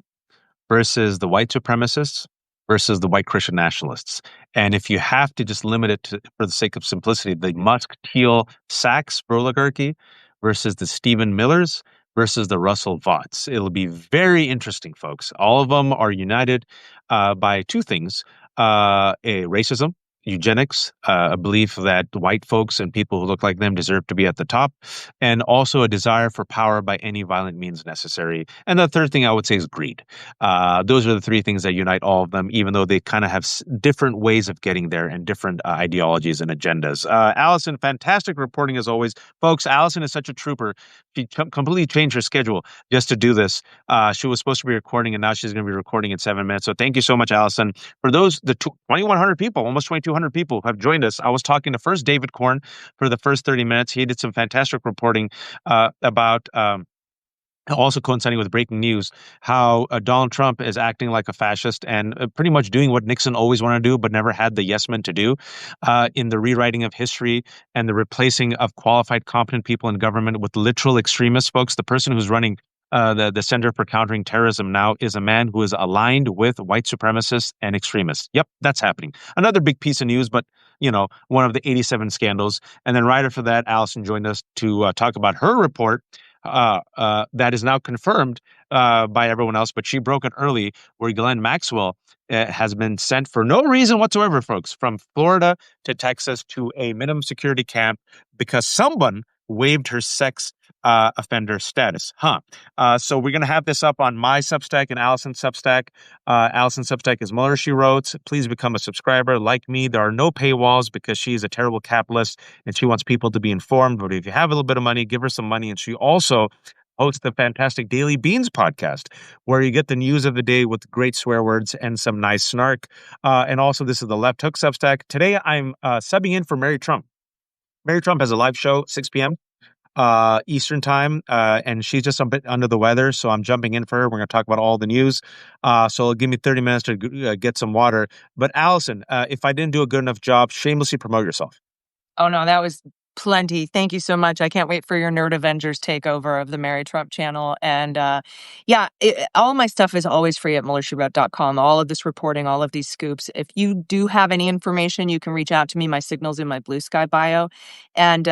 versus the white supremacists versus the white Christian nationalists. And if you have to just limit it for the sake of simplicity, the Musk, Thiel, Sachs broligarchy versus the Stephen Millers versus the Russell Vaught's. It'll be very interesting, folks. All of them are united by two things: racism, eugenics, a belief that white folks and people who look like them deserve to be at the top, and also a desire for power by any violent means necessary. And the third thing I would say is greed. Those are the three things that unite all of them, even though they kind of have different ways of getting there and different ideologies and agendas. Allison, fantastic reporting as always. Folks, Allison is such a trooper. She completely changed her schedule just to do this. She was supposed to be recording, and now she's going to be recording in 7 minutes. So thank you so much, Allison. For those, the 2,100 people, almost 2,200 people have joined us. I was talking to first David Corn for the first 30 minutes. He did some fantastic reporting about also coinciding with breaking news, how Donald Trump is acting like a fascist and pretty much doing what Nixon always wanted to do, but never had the yes men to do in the rewriting of history and the replacing of qualified, competent people in government with literal extremists, folks. The person who's running the Center for Countering Terrorism now is a man who is aligned with white supremacists and extremists. Yep, that's happening. Another big piece of news, but one of the 87 scandals. And then right after that, Allison joined us to talk about her report that is now confirmed by everyone else, but she broke it early, where Ghislaine Maxwell has been sent for no reason whatsoever, folks, from Florida to Texas to a minimum security camp because someone waived her sex offender status. So we're going to have this up on my Substack and Allison's Substack. Allison's Substack is Muller, She Wrote. Please become a subscriber. Like me, there are no paywalls because she's a terrible capitalist and she wants people to be informed. But if you have a little bit of money, give her some money. And she also hosts the fantastic Daily Beans podcast, where you get the news of the day with great swear words and some nice snark. And also, this is the Left Hook Substack. Today, I'm subbing in for Mary Trump. Mary Trump has a live show, 6 p.m. Eastern time, and she's just a bit under the weather, so I'm jumping in for her. We're going to talk about all the news. So it'll give me 30 minutes to get some water. But Allison, if I didn't do a good enough job, shamelessly promote yourself. Oh, no, that was plenty. Thank you so much. I can't wait for your Nerd Avengers takeover of the Mary Trump channel. And all my stuff is always free at MullerSheWrote.com. All of this reporting, all of these scoops. If you do have any information, you can reach out to me. My signal's in my Blue Sky bio. And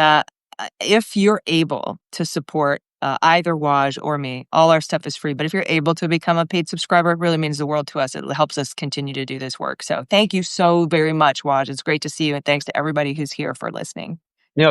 if you're able to support either Waj or me. All our stuff is free. But if you're able to become a paid subscriber, it really means the world to us. It helps us continue to do this work. So thank you so very much, Waj. It's great to see you. And thanks to everybody who's here for listening.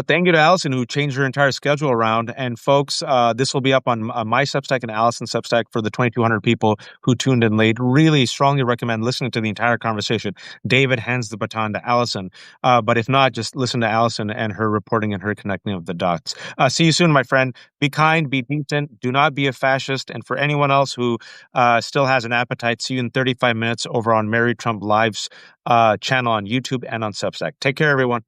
Thank you to Allison, who changed her entire schedule around. And folks, this will be up on my Substack and Allison's Substack for the 2,200 people who tuned in late. Really strongly recommend listening to the entire conversation. David hands the baton to Allison. But if not, just listen to Allison and her reporting and her connecting of the dots. See you soon, my friend. Be kind, be decent. Do not be a fascist. And for anyone else who still has an appetite, see you in 35 minutes over on Mary Trump Live's channel on YouTube and on Substack. Take care, everyone.